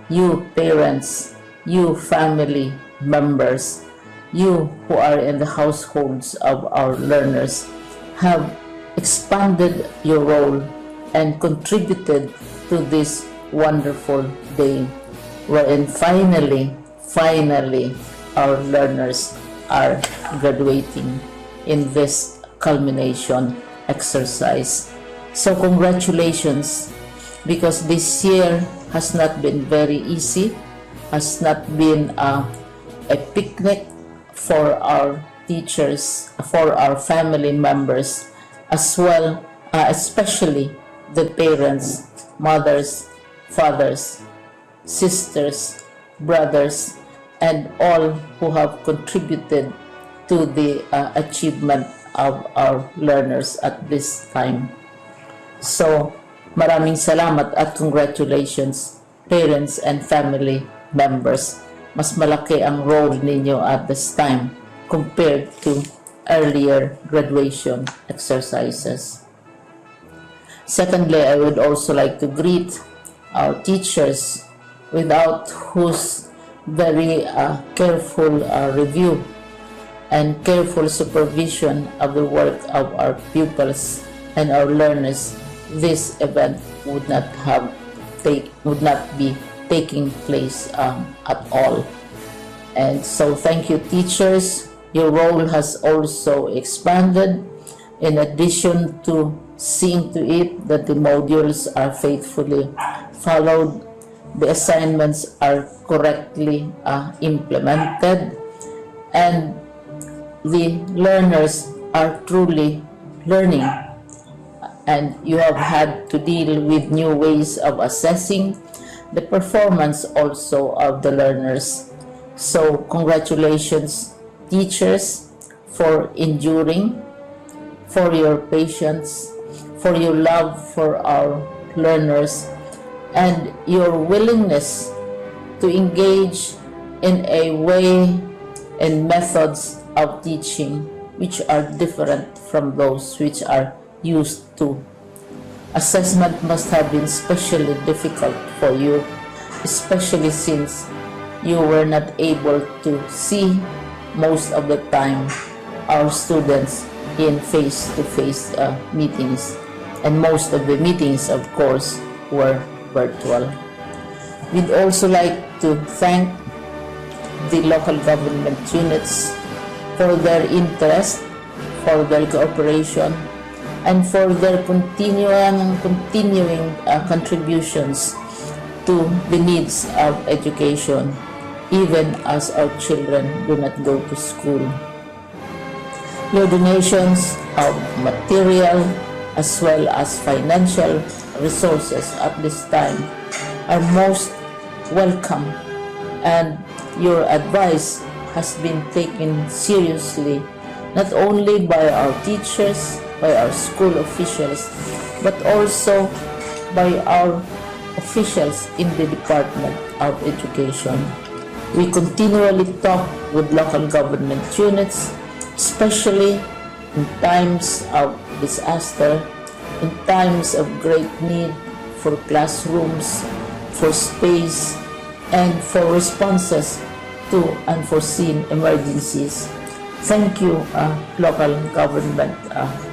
you parents, you family members, you who are in the households of our learners have expanded your role and contributed to this wonderful day wherein finally our learners are graduating in this culmination exercise. So congratulations, because this year has not been very easy, has not been a picnic for our teachers, for our family members, as well, especially the parents, mothers, fathers, sisters, brothers, and all who have contributed to the achievement of our learners at this time. So, maraming salamat at congratulations, parents and family members. Mas malaki ang role ninyo at this time compared to earlier graduation exercises. Secondly, I would also like to greet our teachers, without whose very careful review and careful supervision of the work of our pupils and our learners, this event would not be taking place at all. And so thank you, teachers. Your role has also expanded, in addition to seeing to it that the modules are faithfully followed, the assignments are correctly implemented, and the learners are truly learning. And you have had to deal with new ways of assessing the performance also of the learners. So congratulations, teachers, for enduring, for your patience, for your love for our learners, and your willingness to engage in a way and methods of teaching which are different from those which are used to. Assessment must have been especially difficult for you, especially since you were not able to see most of the time our students in face-to-face meetings, and most of the meetings, of course, were virtual. We'd also like to thank the local government units for their interest, for their cooperation, and for their continuing contributions to the needs of education, even as our children do not go to school. Your donations of material as well as financial resources at this time are most welcome, and your advice has been taken seriously not only by our teachers, by our school officials, but also by our officials in the Department of Education. We continually talk with local government units, especially in times of disaster, in times of great need for classrooms, for space, and for responses to unforeseen emergencies. Thank you, local government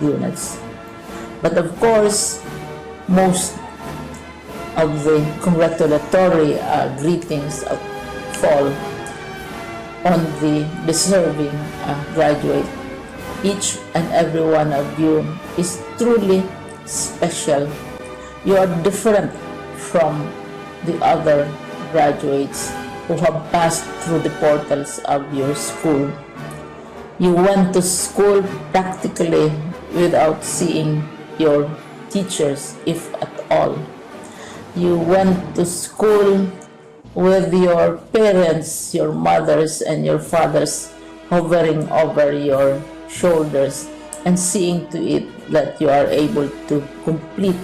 units. But of course, most of the congratulatory greetings of fall on the deserving graduate. Each and every one of you is truly special. You are different from the other graduates who have passed through the portals of your school. You went to school practically without seeing your teachers, if at all. You went to school with your parents, your mothers and your fathers hovering over your shoulders and seeing to it that you are able to complete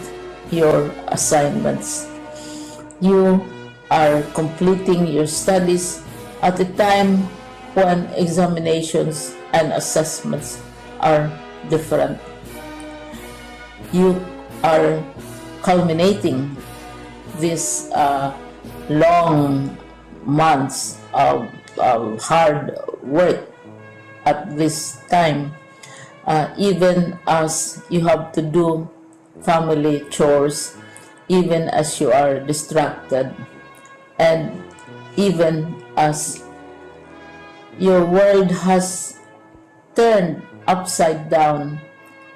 your assignments. You are completing your studies at a time when examinations and assessments are different. You are culminating this long months of hard work at this time, even as you have to do family chores, even as you are distracted, and even as your world has turned upside down,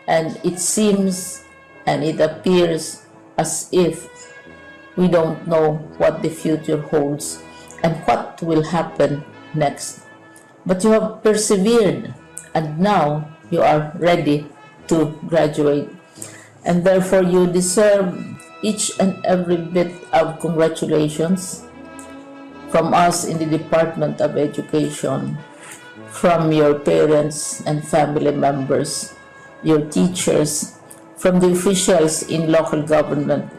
and it seems and it appears as if we don't know what the future holds and what will happen next. But you have persevered, and now you are ready to graduate, and therefore you deserve each and every bit of congratulations from us in the Department of Education, from your parents and family members, your teachers, from the officials in local government,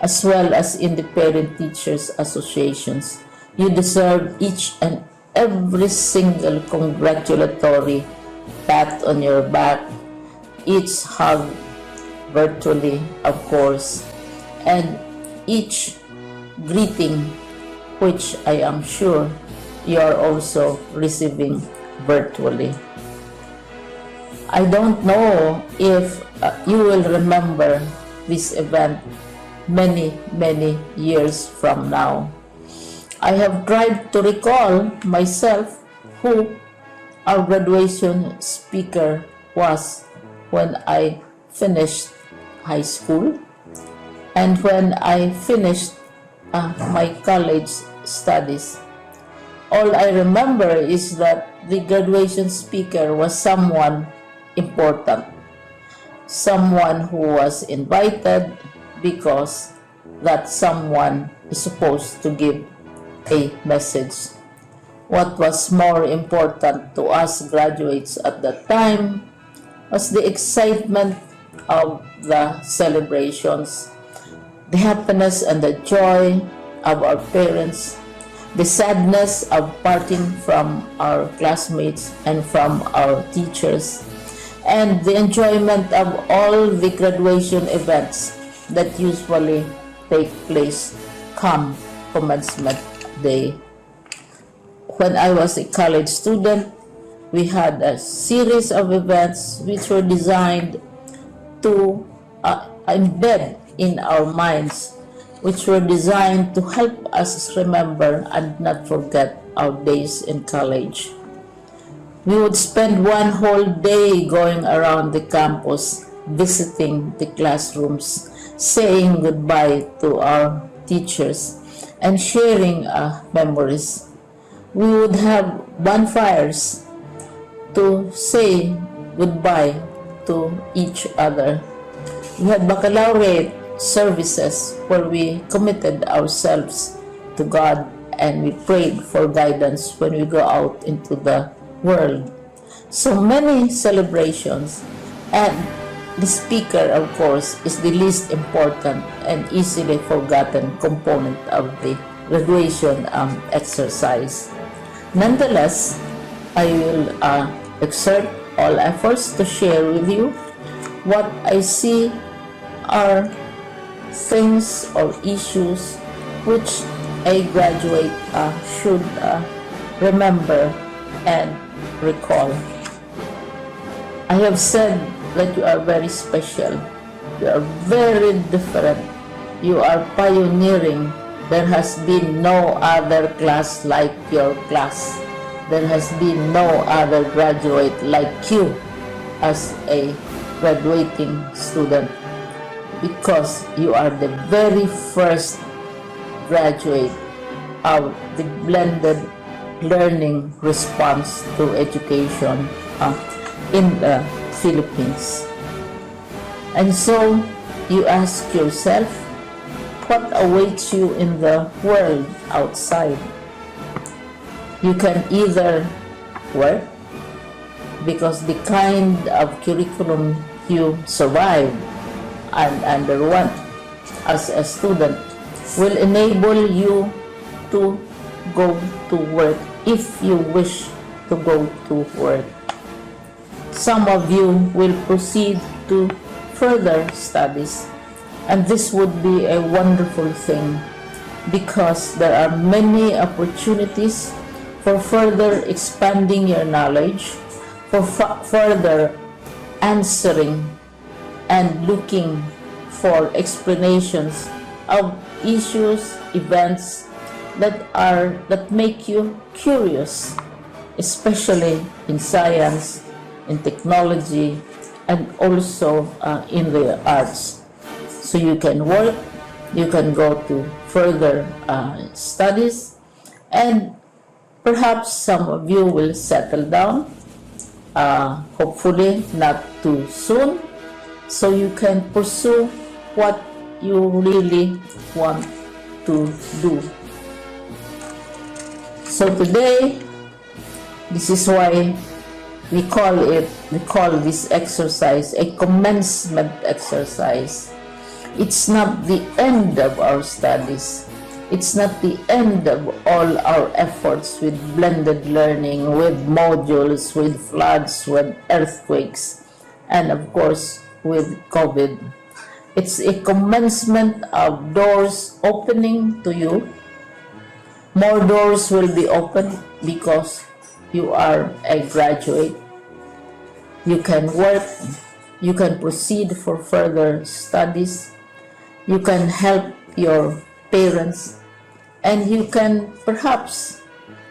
as well as in the parent teachers associations. You deserve each and every single congratulatory pat on your back, each hug virtually, of course, and each greeting, which I am sure you are also receiving virtually. I don't know if you will remember this event many years from now. I have tried to recall myself who our graduation speaker was when I finished high school and when I finished my college studies. All I remember is that the graduation speaker was someone important, someone who was invited because that someone is supposed to give a message. What was more important to us graduates at that time was the excitement of the celebrations, the happiness and the joy of our parents, the sadness of parting from our classmates and from our teachers, and the enjoyment of all the graduation events that usually take place come commencement day. When I was a college student, we had a series of events which were designed to embed in our minds, which were designed to help us remember and not forget our days in college. We would spend one whole day going around the campus, visiting the classrooms, saying goodbye to our teachers, and sharing memories. We would have bonfires to say goodbye to each other. We had baccalaureate services where we committed ourselves to God and we prayed for guidance when we go out into the world. So many celebrations, and the speaker, of course, is the least important and easily forgotten component of the graduation exercise. Nonetheless, I will exert all efforts to share with you what I see are things or issues which a graduate should remember and recall. I have said that you are very special, you are very different, You are pioneering. There has been no other class like your class. There has been no other graduate like you as a graduating student, because you are the very first graduate of the blended learning response to education in the Philippines. And so you ask yourself, what awaits you in the world outside? You can either work, because the kind of curriculum you survive and underwent as a student will enable you to go to work if you wish to go to work. Some of you will proceed to further studies, and this would be a wonderful thing, because there are many opportunities for further expanding your knowledge, for further answering and looking for explanations of issues, events that make you curious, especially in science, in technology, and also in the arts. So you can work, you can go to further studies, and perhaps some of you will settle down, hopefully not too soon, so you can pursue what you really want to do. So today, this is why we call this exercise a commencement exercise. It's not the end of our studies. It's not the end of all our efforts with blended learning, with modules, with floods, with earthquakes, and of course with COVID. It's a commencement of doors opening to you. More doors will be opened because you are a graduate. You can work, you can proceed for further studies, you can help your parents, and you can perhaps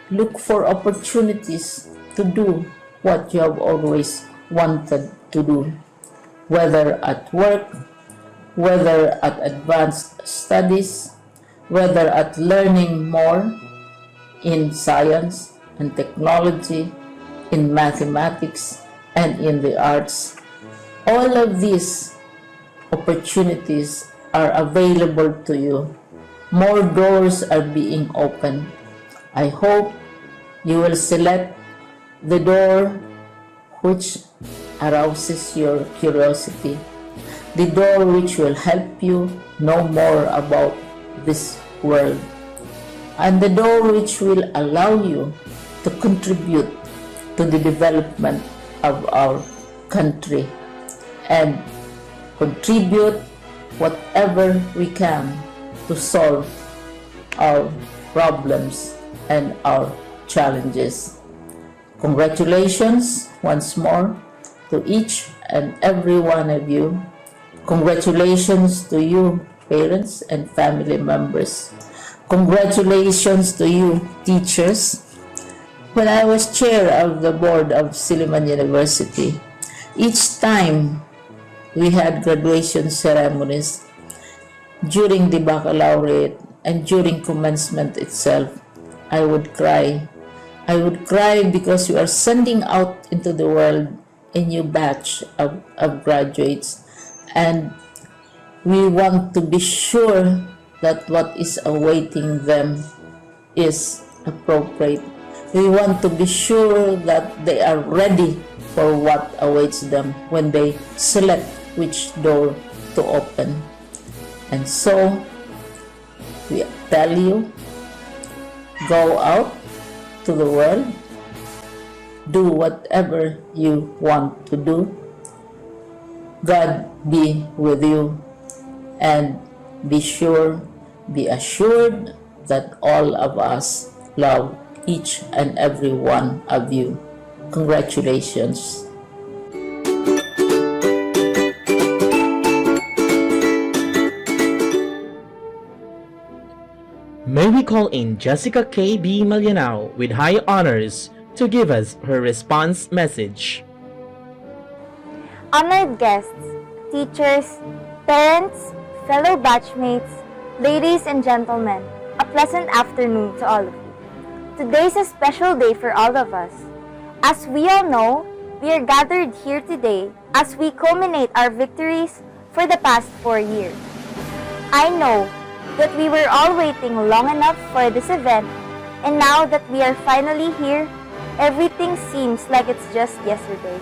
look for opportunities to do what you have always wanted to do, whether at work, whether at advanced studies, whether at learning more in science and technology, in mathematics, and in the arts. All of these opportunities are available to you. More doors are being opened. I hope you will select the door which arouses your curiosity, the door which will help you know more about this world, and the door which will allow you to contribute to the development of our country and contribute whatever we can to solve our problems and our challenges. Congratulations once more to each and every one of you. Congratulations to you, parents and family members. Congratulations to you, teachers. When I was chair of the board of Silliman University, each time we had graduation ceremonies, during the baccalaureate and during commencement itself, I would cry. I would cry because we are sending out into the world a new batch of graduates, and we want to be sure that what is awaiting them is appropriate. We want to be sure that they are ready for what awaits them when they select which door to open. And so, we tell you, go out to the world, do whatever you want to do. God be with you, and be assured that all of us love each and every one of you. Congratulations. May we call in Jessica K.B. Malianao with high honors to give us her response message. Honored guests, teachers, parents, fellow batchmates, ladies and gentlemen, a pleasant afternoon to all of you. Today is a special day for all of us. As we all know, we are gathered here today as we culminate our victories for the past 4 years. I know that we were all waiting long enough for this event, and now that we are finally here, everything seems like it's just yesterday.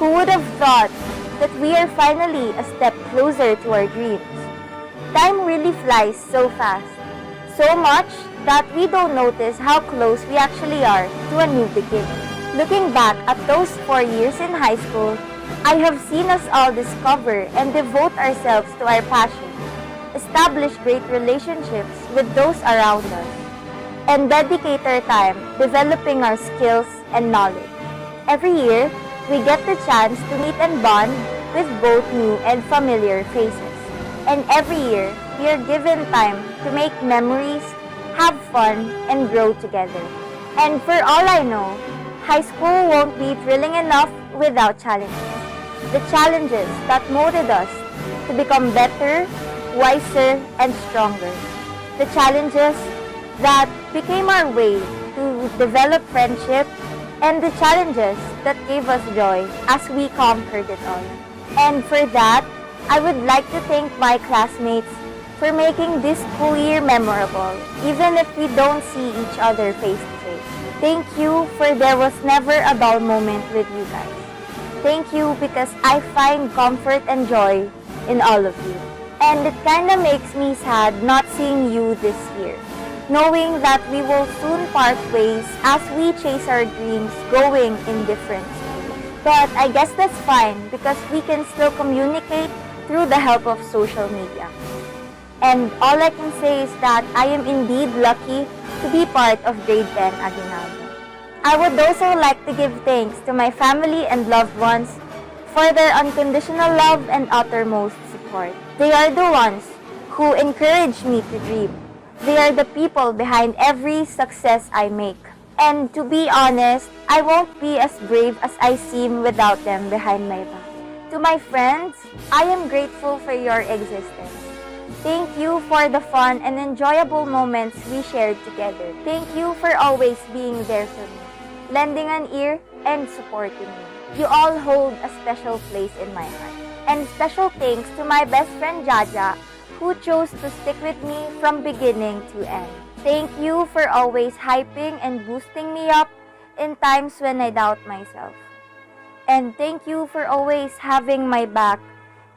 Who would have thought that we are finally a step closer to our dreams? Time really flies so fast, so much that we don't notice how close we actually are to a new beginning. Looking back at those 4 years in high school, I have seen us all discover and devote ourselves to our passion, establish great relationships with those around us, and dedicate our time developing our skills and knowledge. Every year, we get the chance to meet and bond with both new and familiar faces. And every year, we are given time to make memories, have fun, and grow together. And for all I know, high school won't be thrilling enough without challenges. The challenges that molded us to become better, wiser, and stronger. The challenges that became our way to develop friendship, and the challenges that gave us joy as we conquered it all. And for that, I would like to thank my classmates for making this school year memorable, even if we don't see each other face to face. Thank you, for there was never a dull moment with you guys. Thank you because I find comfort and joy in all of you. And it kinda makes me sad not seeing you this year, knowing that we will soon part ways as we chase our dreams going in different schools. But I guess that's fine because we can still communicate through the help of social media. And all I can say is that I am indeed lucky to be part of Grade 10 Aguinaldo. I would also like to give thanks to my family and loved ones for their unconditional love and uttermost support. They are the ones who encourage me to dream. They are the people behind every success I make. And to be honest, I won't be as brave as I seem without them behind my back. To my friends, I am grateful for your existence. Thank you for the fun and enjoyable moments we shared together. Thank you for always being there for me, lending an ear and supporting me. You all hold a special place in my heart. And special thanks to my best friend Jaja, who chose to stick with me from beginning to end. Thank you for always hyping and boosting me up in times when I doubt myself. And thank you for always having my back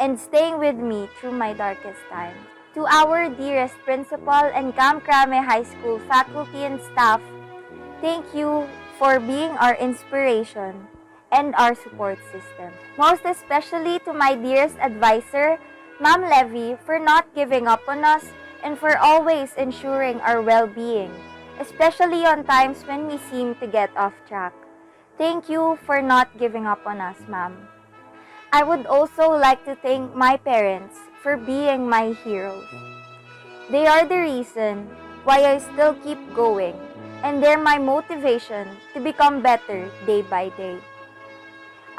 and staying with me through my darkest times. To our dearest principal and Camp Crame High School faculty and staff, thank you for being our inspiration and our support system. Most especially to my dearest advisor, Ma'am Levy, for not giving up on us and for always ensuring our well-being, especially on times when we seem to get off track. Thank you for not giving up on us, ma'am. I would also like to thank my parents for being my heroes. They are the reason why I still keep going, and they're my motivation to become better day by day.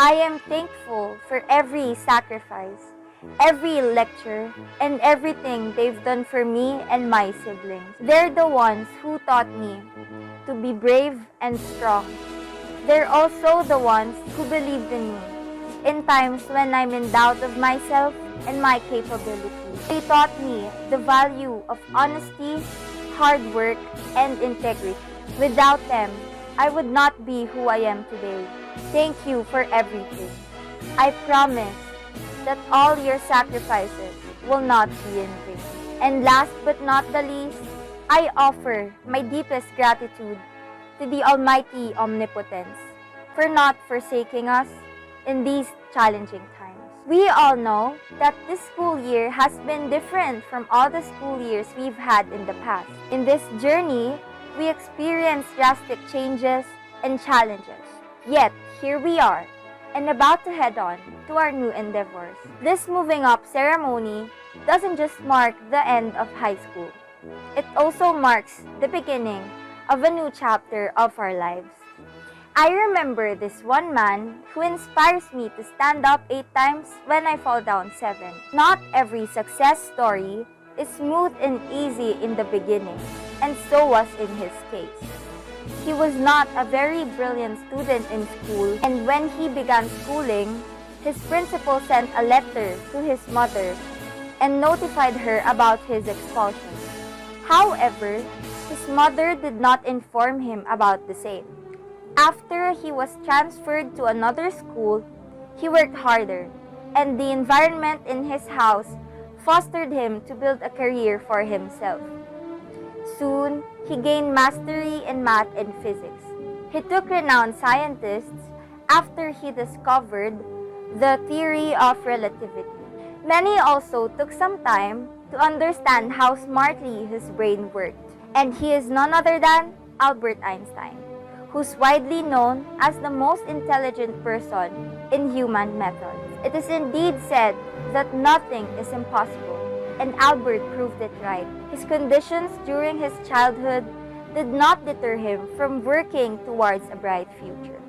I am thankful for every sacrifice, every lecture, and everything they've done for me and my siblings. They're the ones who taught me to be brave and strong. They're also the ones who believed in me in times when I'm in doubt of myself and my capabilities. They taught me the value of honesty, hard work, and integrity. Without them, I would not be who I am today. Thank you for everything. I promise that all your sacrifices will not be in vain. And last but not the least, I offer my deepest gratitude to the Almighty Omnipotence for not forsaking us in these challenging times. We all know that this school year has been different from all the school years we've had in the past. In this journey, we experienced drastic changes and challenges. Yet, here we are, and about to head on to our new endeavors. This moving up ceremony doesn't just mark the end of high school. It also marks the beginning of a new chapter of our lives. I remember this one man who inspires me to stand up 8 times when I fall down 7. Not every success story is smooth and easy in the beginning, and so was in his case. He was not a very brilliant student in school, and when he began schooling, his principal sent a letter to his mother and notified her about his expulsion. However, his mother did not inform him about the same. After he was transferred to another school, he worked harder, and the environment in his house fostered him to build a career for himself. Soon, he gained mastery in math and physics. He took renowned scientists after he discovered the theory of relativity. Many also took some time to understand how smartly his brain worked, and he is none other than Albert Einstein, who's widely known as the most intelligent person in human methods. It is indeed said that nothing is impossible, and Albert proved it right. His conditions during his childhood did not deter him from working towards a bright future.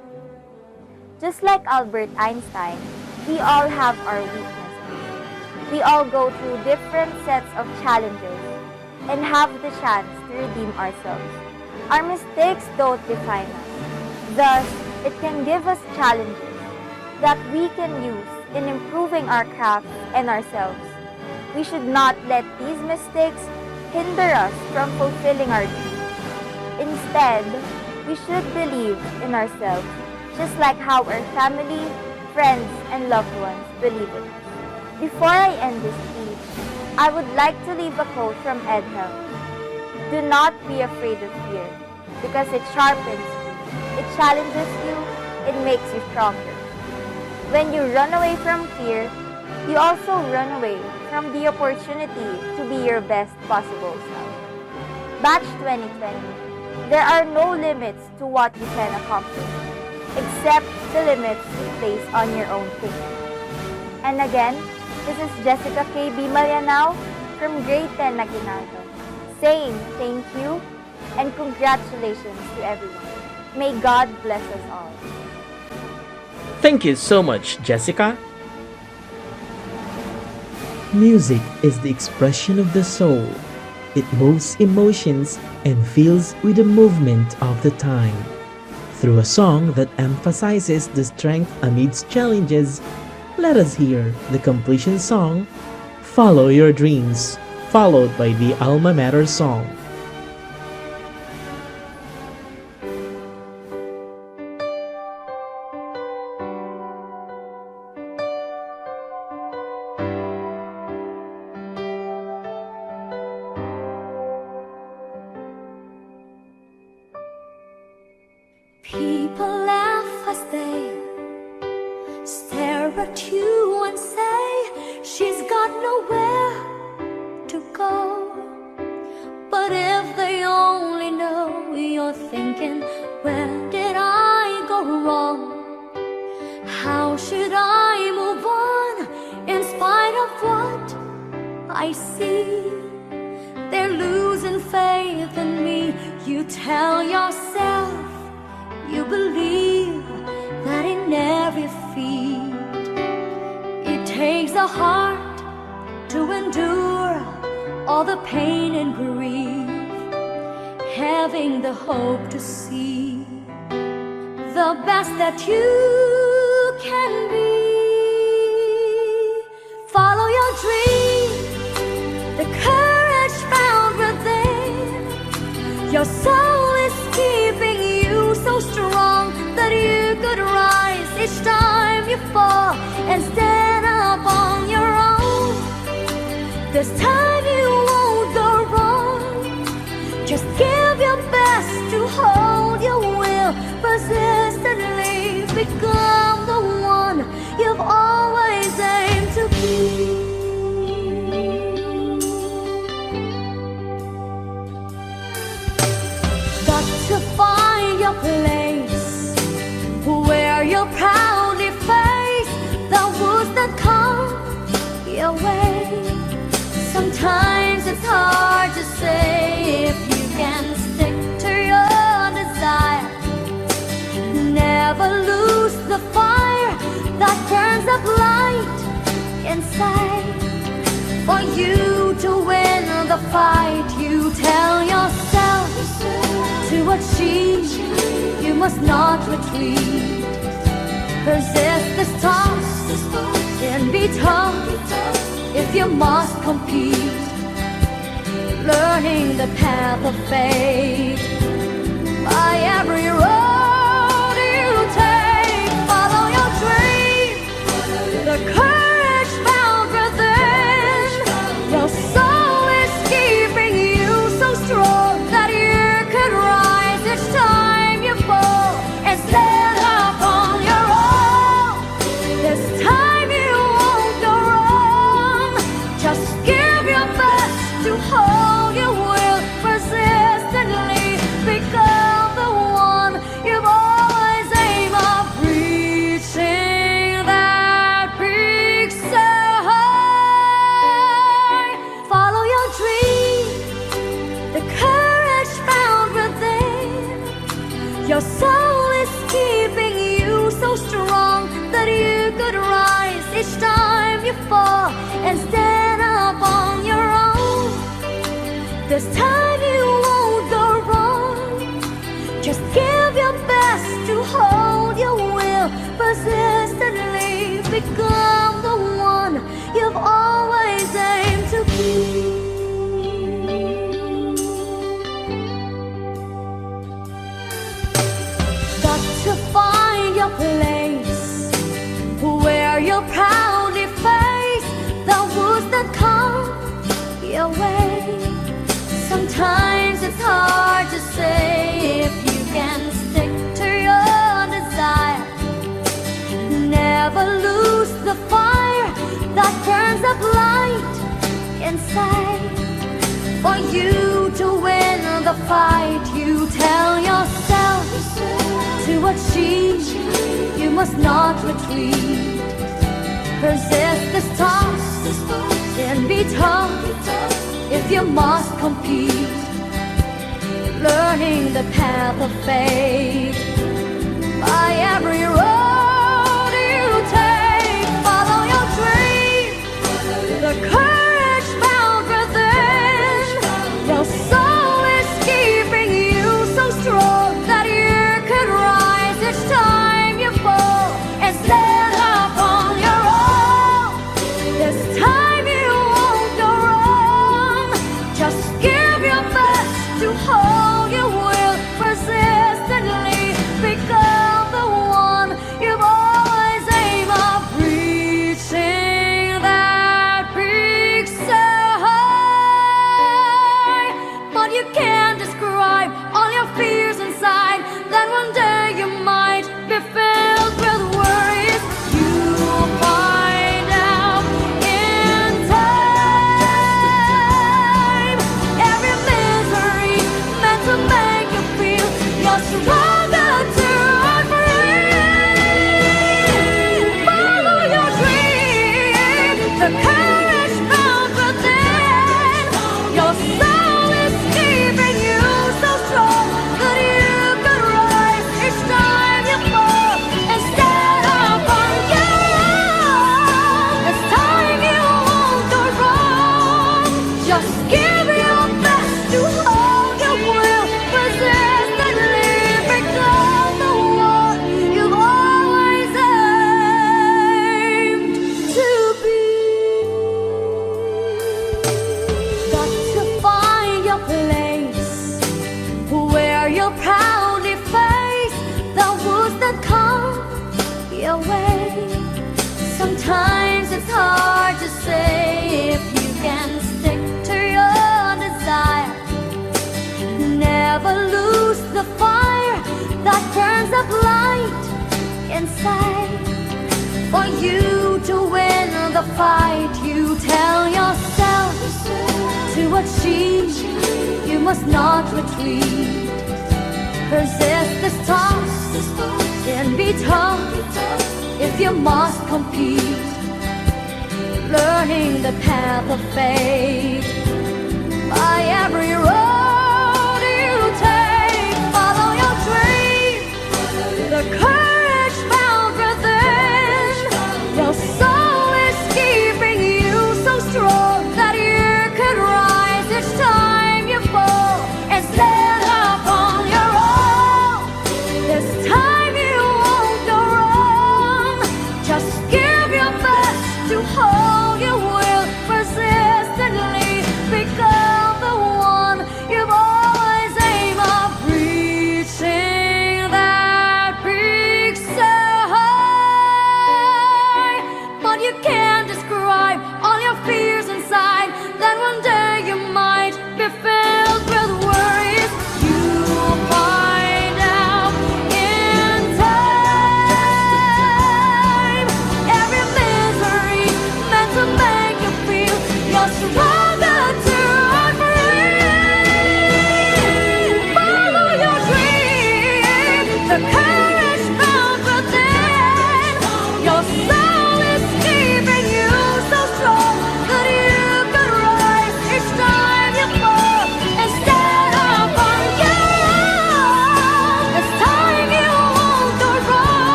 Just like Albert Einstein, we all have our weaknesses. We all go through different sets of challenges and have the chance to redeem ourselves. Our mistakes don't define us. Thus, it can give us challenges that we can use in improving our craft and ourselves. We should not let these mistakes hinder us from fulfilling our dreams. Instead, we should believe in ourselves, just like how our family, friends, and loved ones believe in us. Before I end this speech, I would like to leave a quote from Ed Helms. Do not be afraid of fear, because it sharpens you, it challenges you, it makes you stronger. When you run away from fear, you also run away from the opportunity to be your best possible self. Batch 2020, there are no limits to what you can accomplish, except the limits you place on your own thinking. And again, this is Jessica K. B. Marianao from Grade 10 Aguinaldo, saying thank you and congratulations to everyone. May God bless us all. Thank you so much, Jessica. Music is the expression of the soul. It moves emotions and feels with the movement of the time. Through a song that emphasizes the strength amidst challenges, let us hear the completion song, Follow Your Dreams, followed by the Alma Mater song. People laugh as they stare at you and say she's got nowhere to go. But if they only know you're thinking, where did I go wrong? How should I move on in spite of what I see? They're losing faith in me. You tell yourself you believe that in every feat it takes a heart to endure all the pain and grief, having the hope to see the best that you can be. Follow your dream, the courage found within. Your soul is keeping you so strong that you could rise each time you fall and stand up on your own. This time you won't go wrong. Just give your best to hold your will, persistently become the one you've always aimed to be. Got to find your place where you'll proudly face the woes that come your way. Sometimes it's hard to say if you can stick to your desire. Never lose the fire that burns up light inside. For you to win the fight, you tell yourself to achieve, you must not retreat. Resist the storm and be tough if you must compete. Learning the path of fate by every road you take. Follow your dream, the courage found within. Your soul is keeping you so strong that you could rise each time you fall and stand up on your own. This time you won't go wrong. Just give your best to hold your will persistently. Become the one you've always aimed at, reaching that peak so high. Follow your dream, the courage found within. Your soul is keeping you so strong that you could rise each time you fall and stand up on your own. This time you won't go wrong. Just give your best to hold your will persistently. Become the one you've always aimed to be. Got to find your place where you'll proudly face the wounds that come your way. Sometimes it's hard to say if you can stick to your desire. Never lose the fire that burns up light inside. For you to win the fight, you tell yourself to achieve, you must not retreat. Resist the storm and be tough if you must compete. Learning the path of fate by every road you take. Follow your dream, the courage found within. Your soul is keeping you so strong that you could rise each time you fall and stand up on your own. This time you won't go wrong. Just give your best to hold your will persistently. Become the one you've always aimed at, reaching that peak so high. But you can't describe all your fears inside. Then one day you might be filled with worries. You'll find out in time. Every misery meant to make you feel you're stronger to breathe. Follow your dream, the courage found within. Your soul is keeping you so strong that you could rise each time you fall and stand up on your own. This time you won't go wrong. Just give your best to hold your will persistently. Become the one you've always aimed to be. Got to find your place where you'll proudly face the wounds that come your way. Sometimes it's hard to say if you can stick to your desire. Never lose the fire that burns up light inside. For you to win the fight, you tell yourself to achieve, you must not retreat. Resist the storm and be tough if you must compete. Learning the path of fate by every road you take. Follow your dream, the courage found within. Your soul is keeping you so strong that you could rise each time you fall and stand up on your own. This time you won't go wrong. Just give your best to hold your will persistently. Become the one you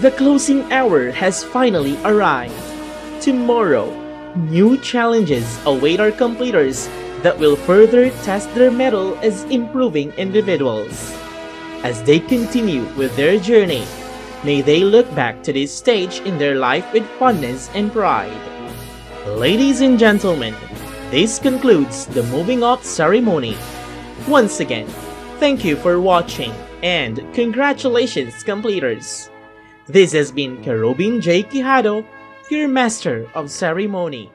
The closing hour has finally arrived. Tomorrow, new challenges await our completers that will further test their mettle as improving individuals. As they continue with their journey, may they look back to this stage in their life with fondness and pride. Ladies and gentlemen, this concludes the moving off ceremony. Once again, thank you for watching and congratulations completers. This has been Kerubin J. Quijado, your Master of Ceremony.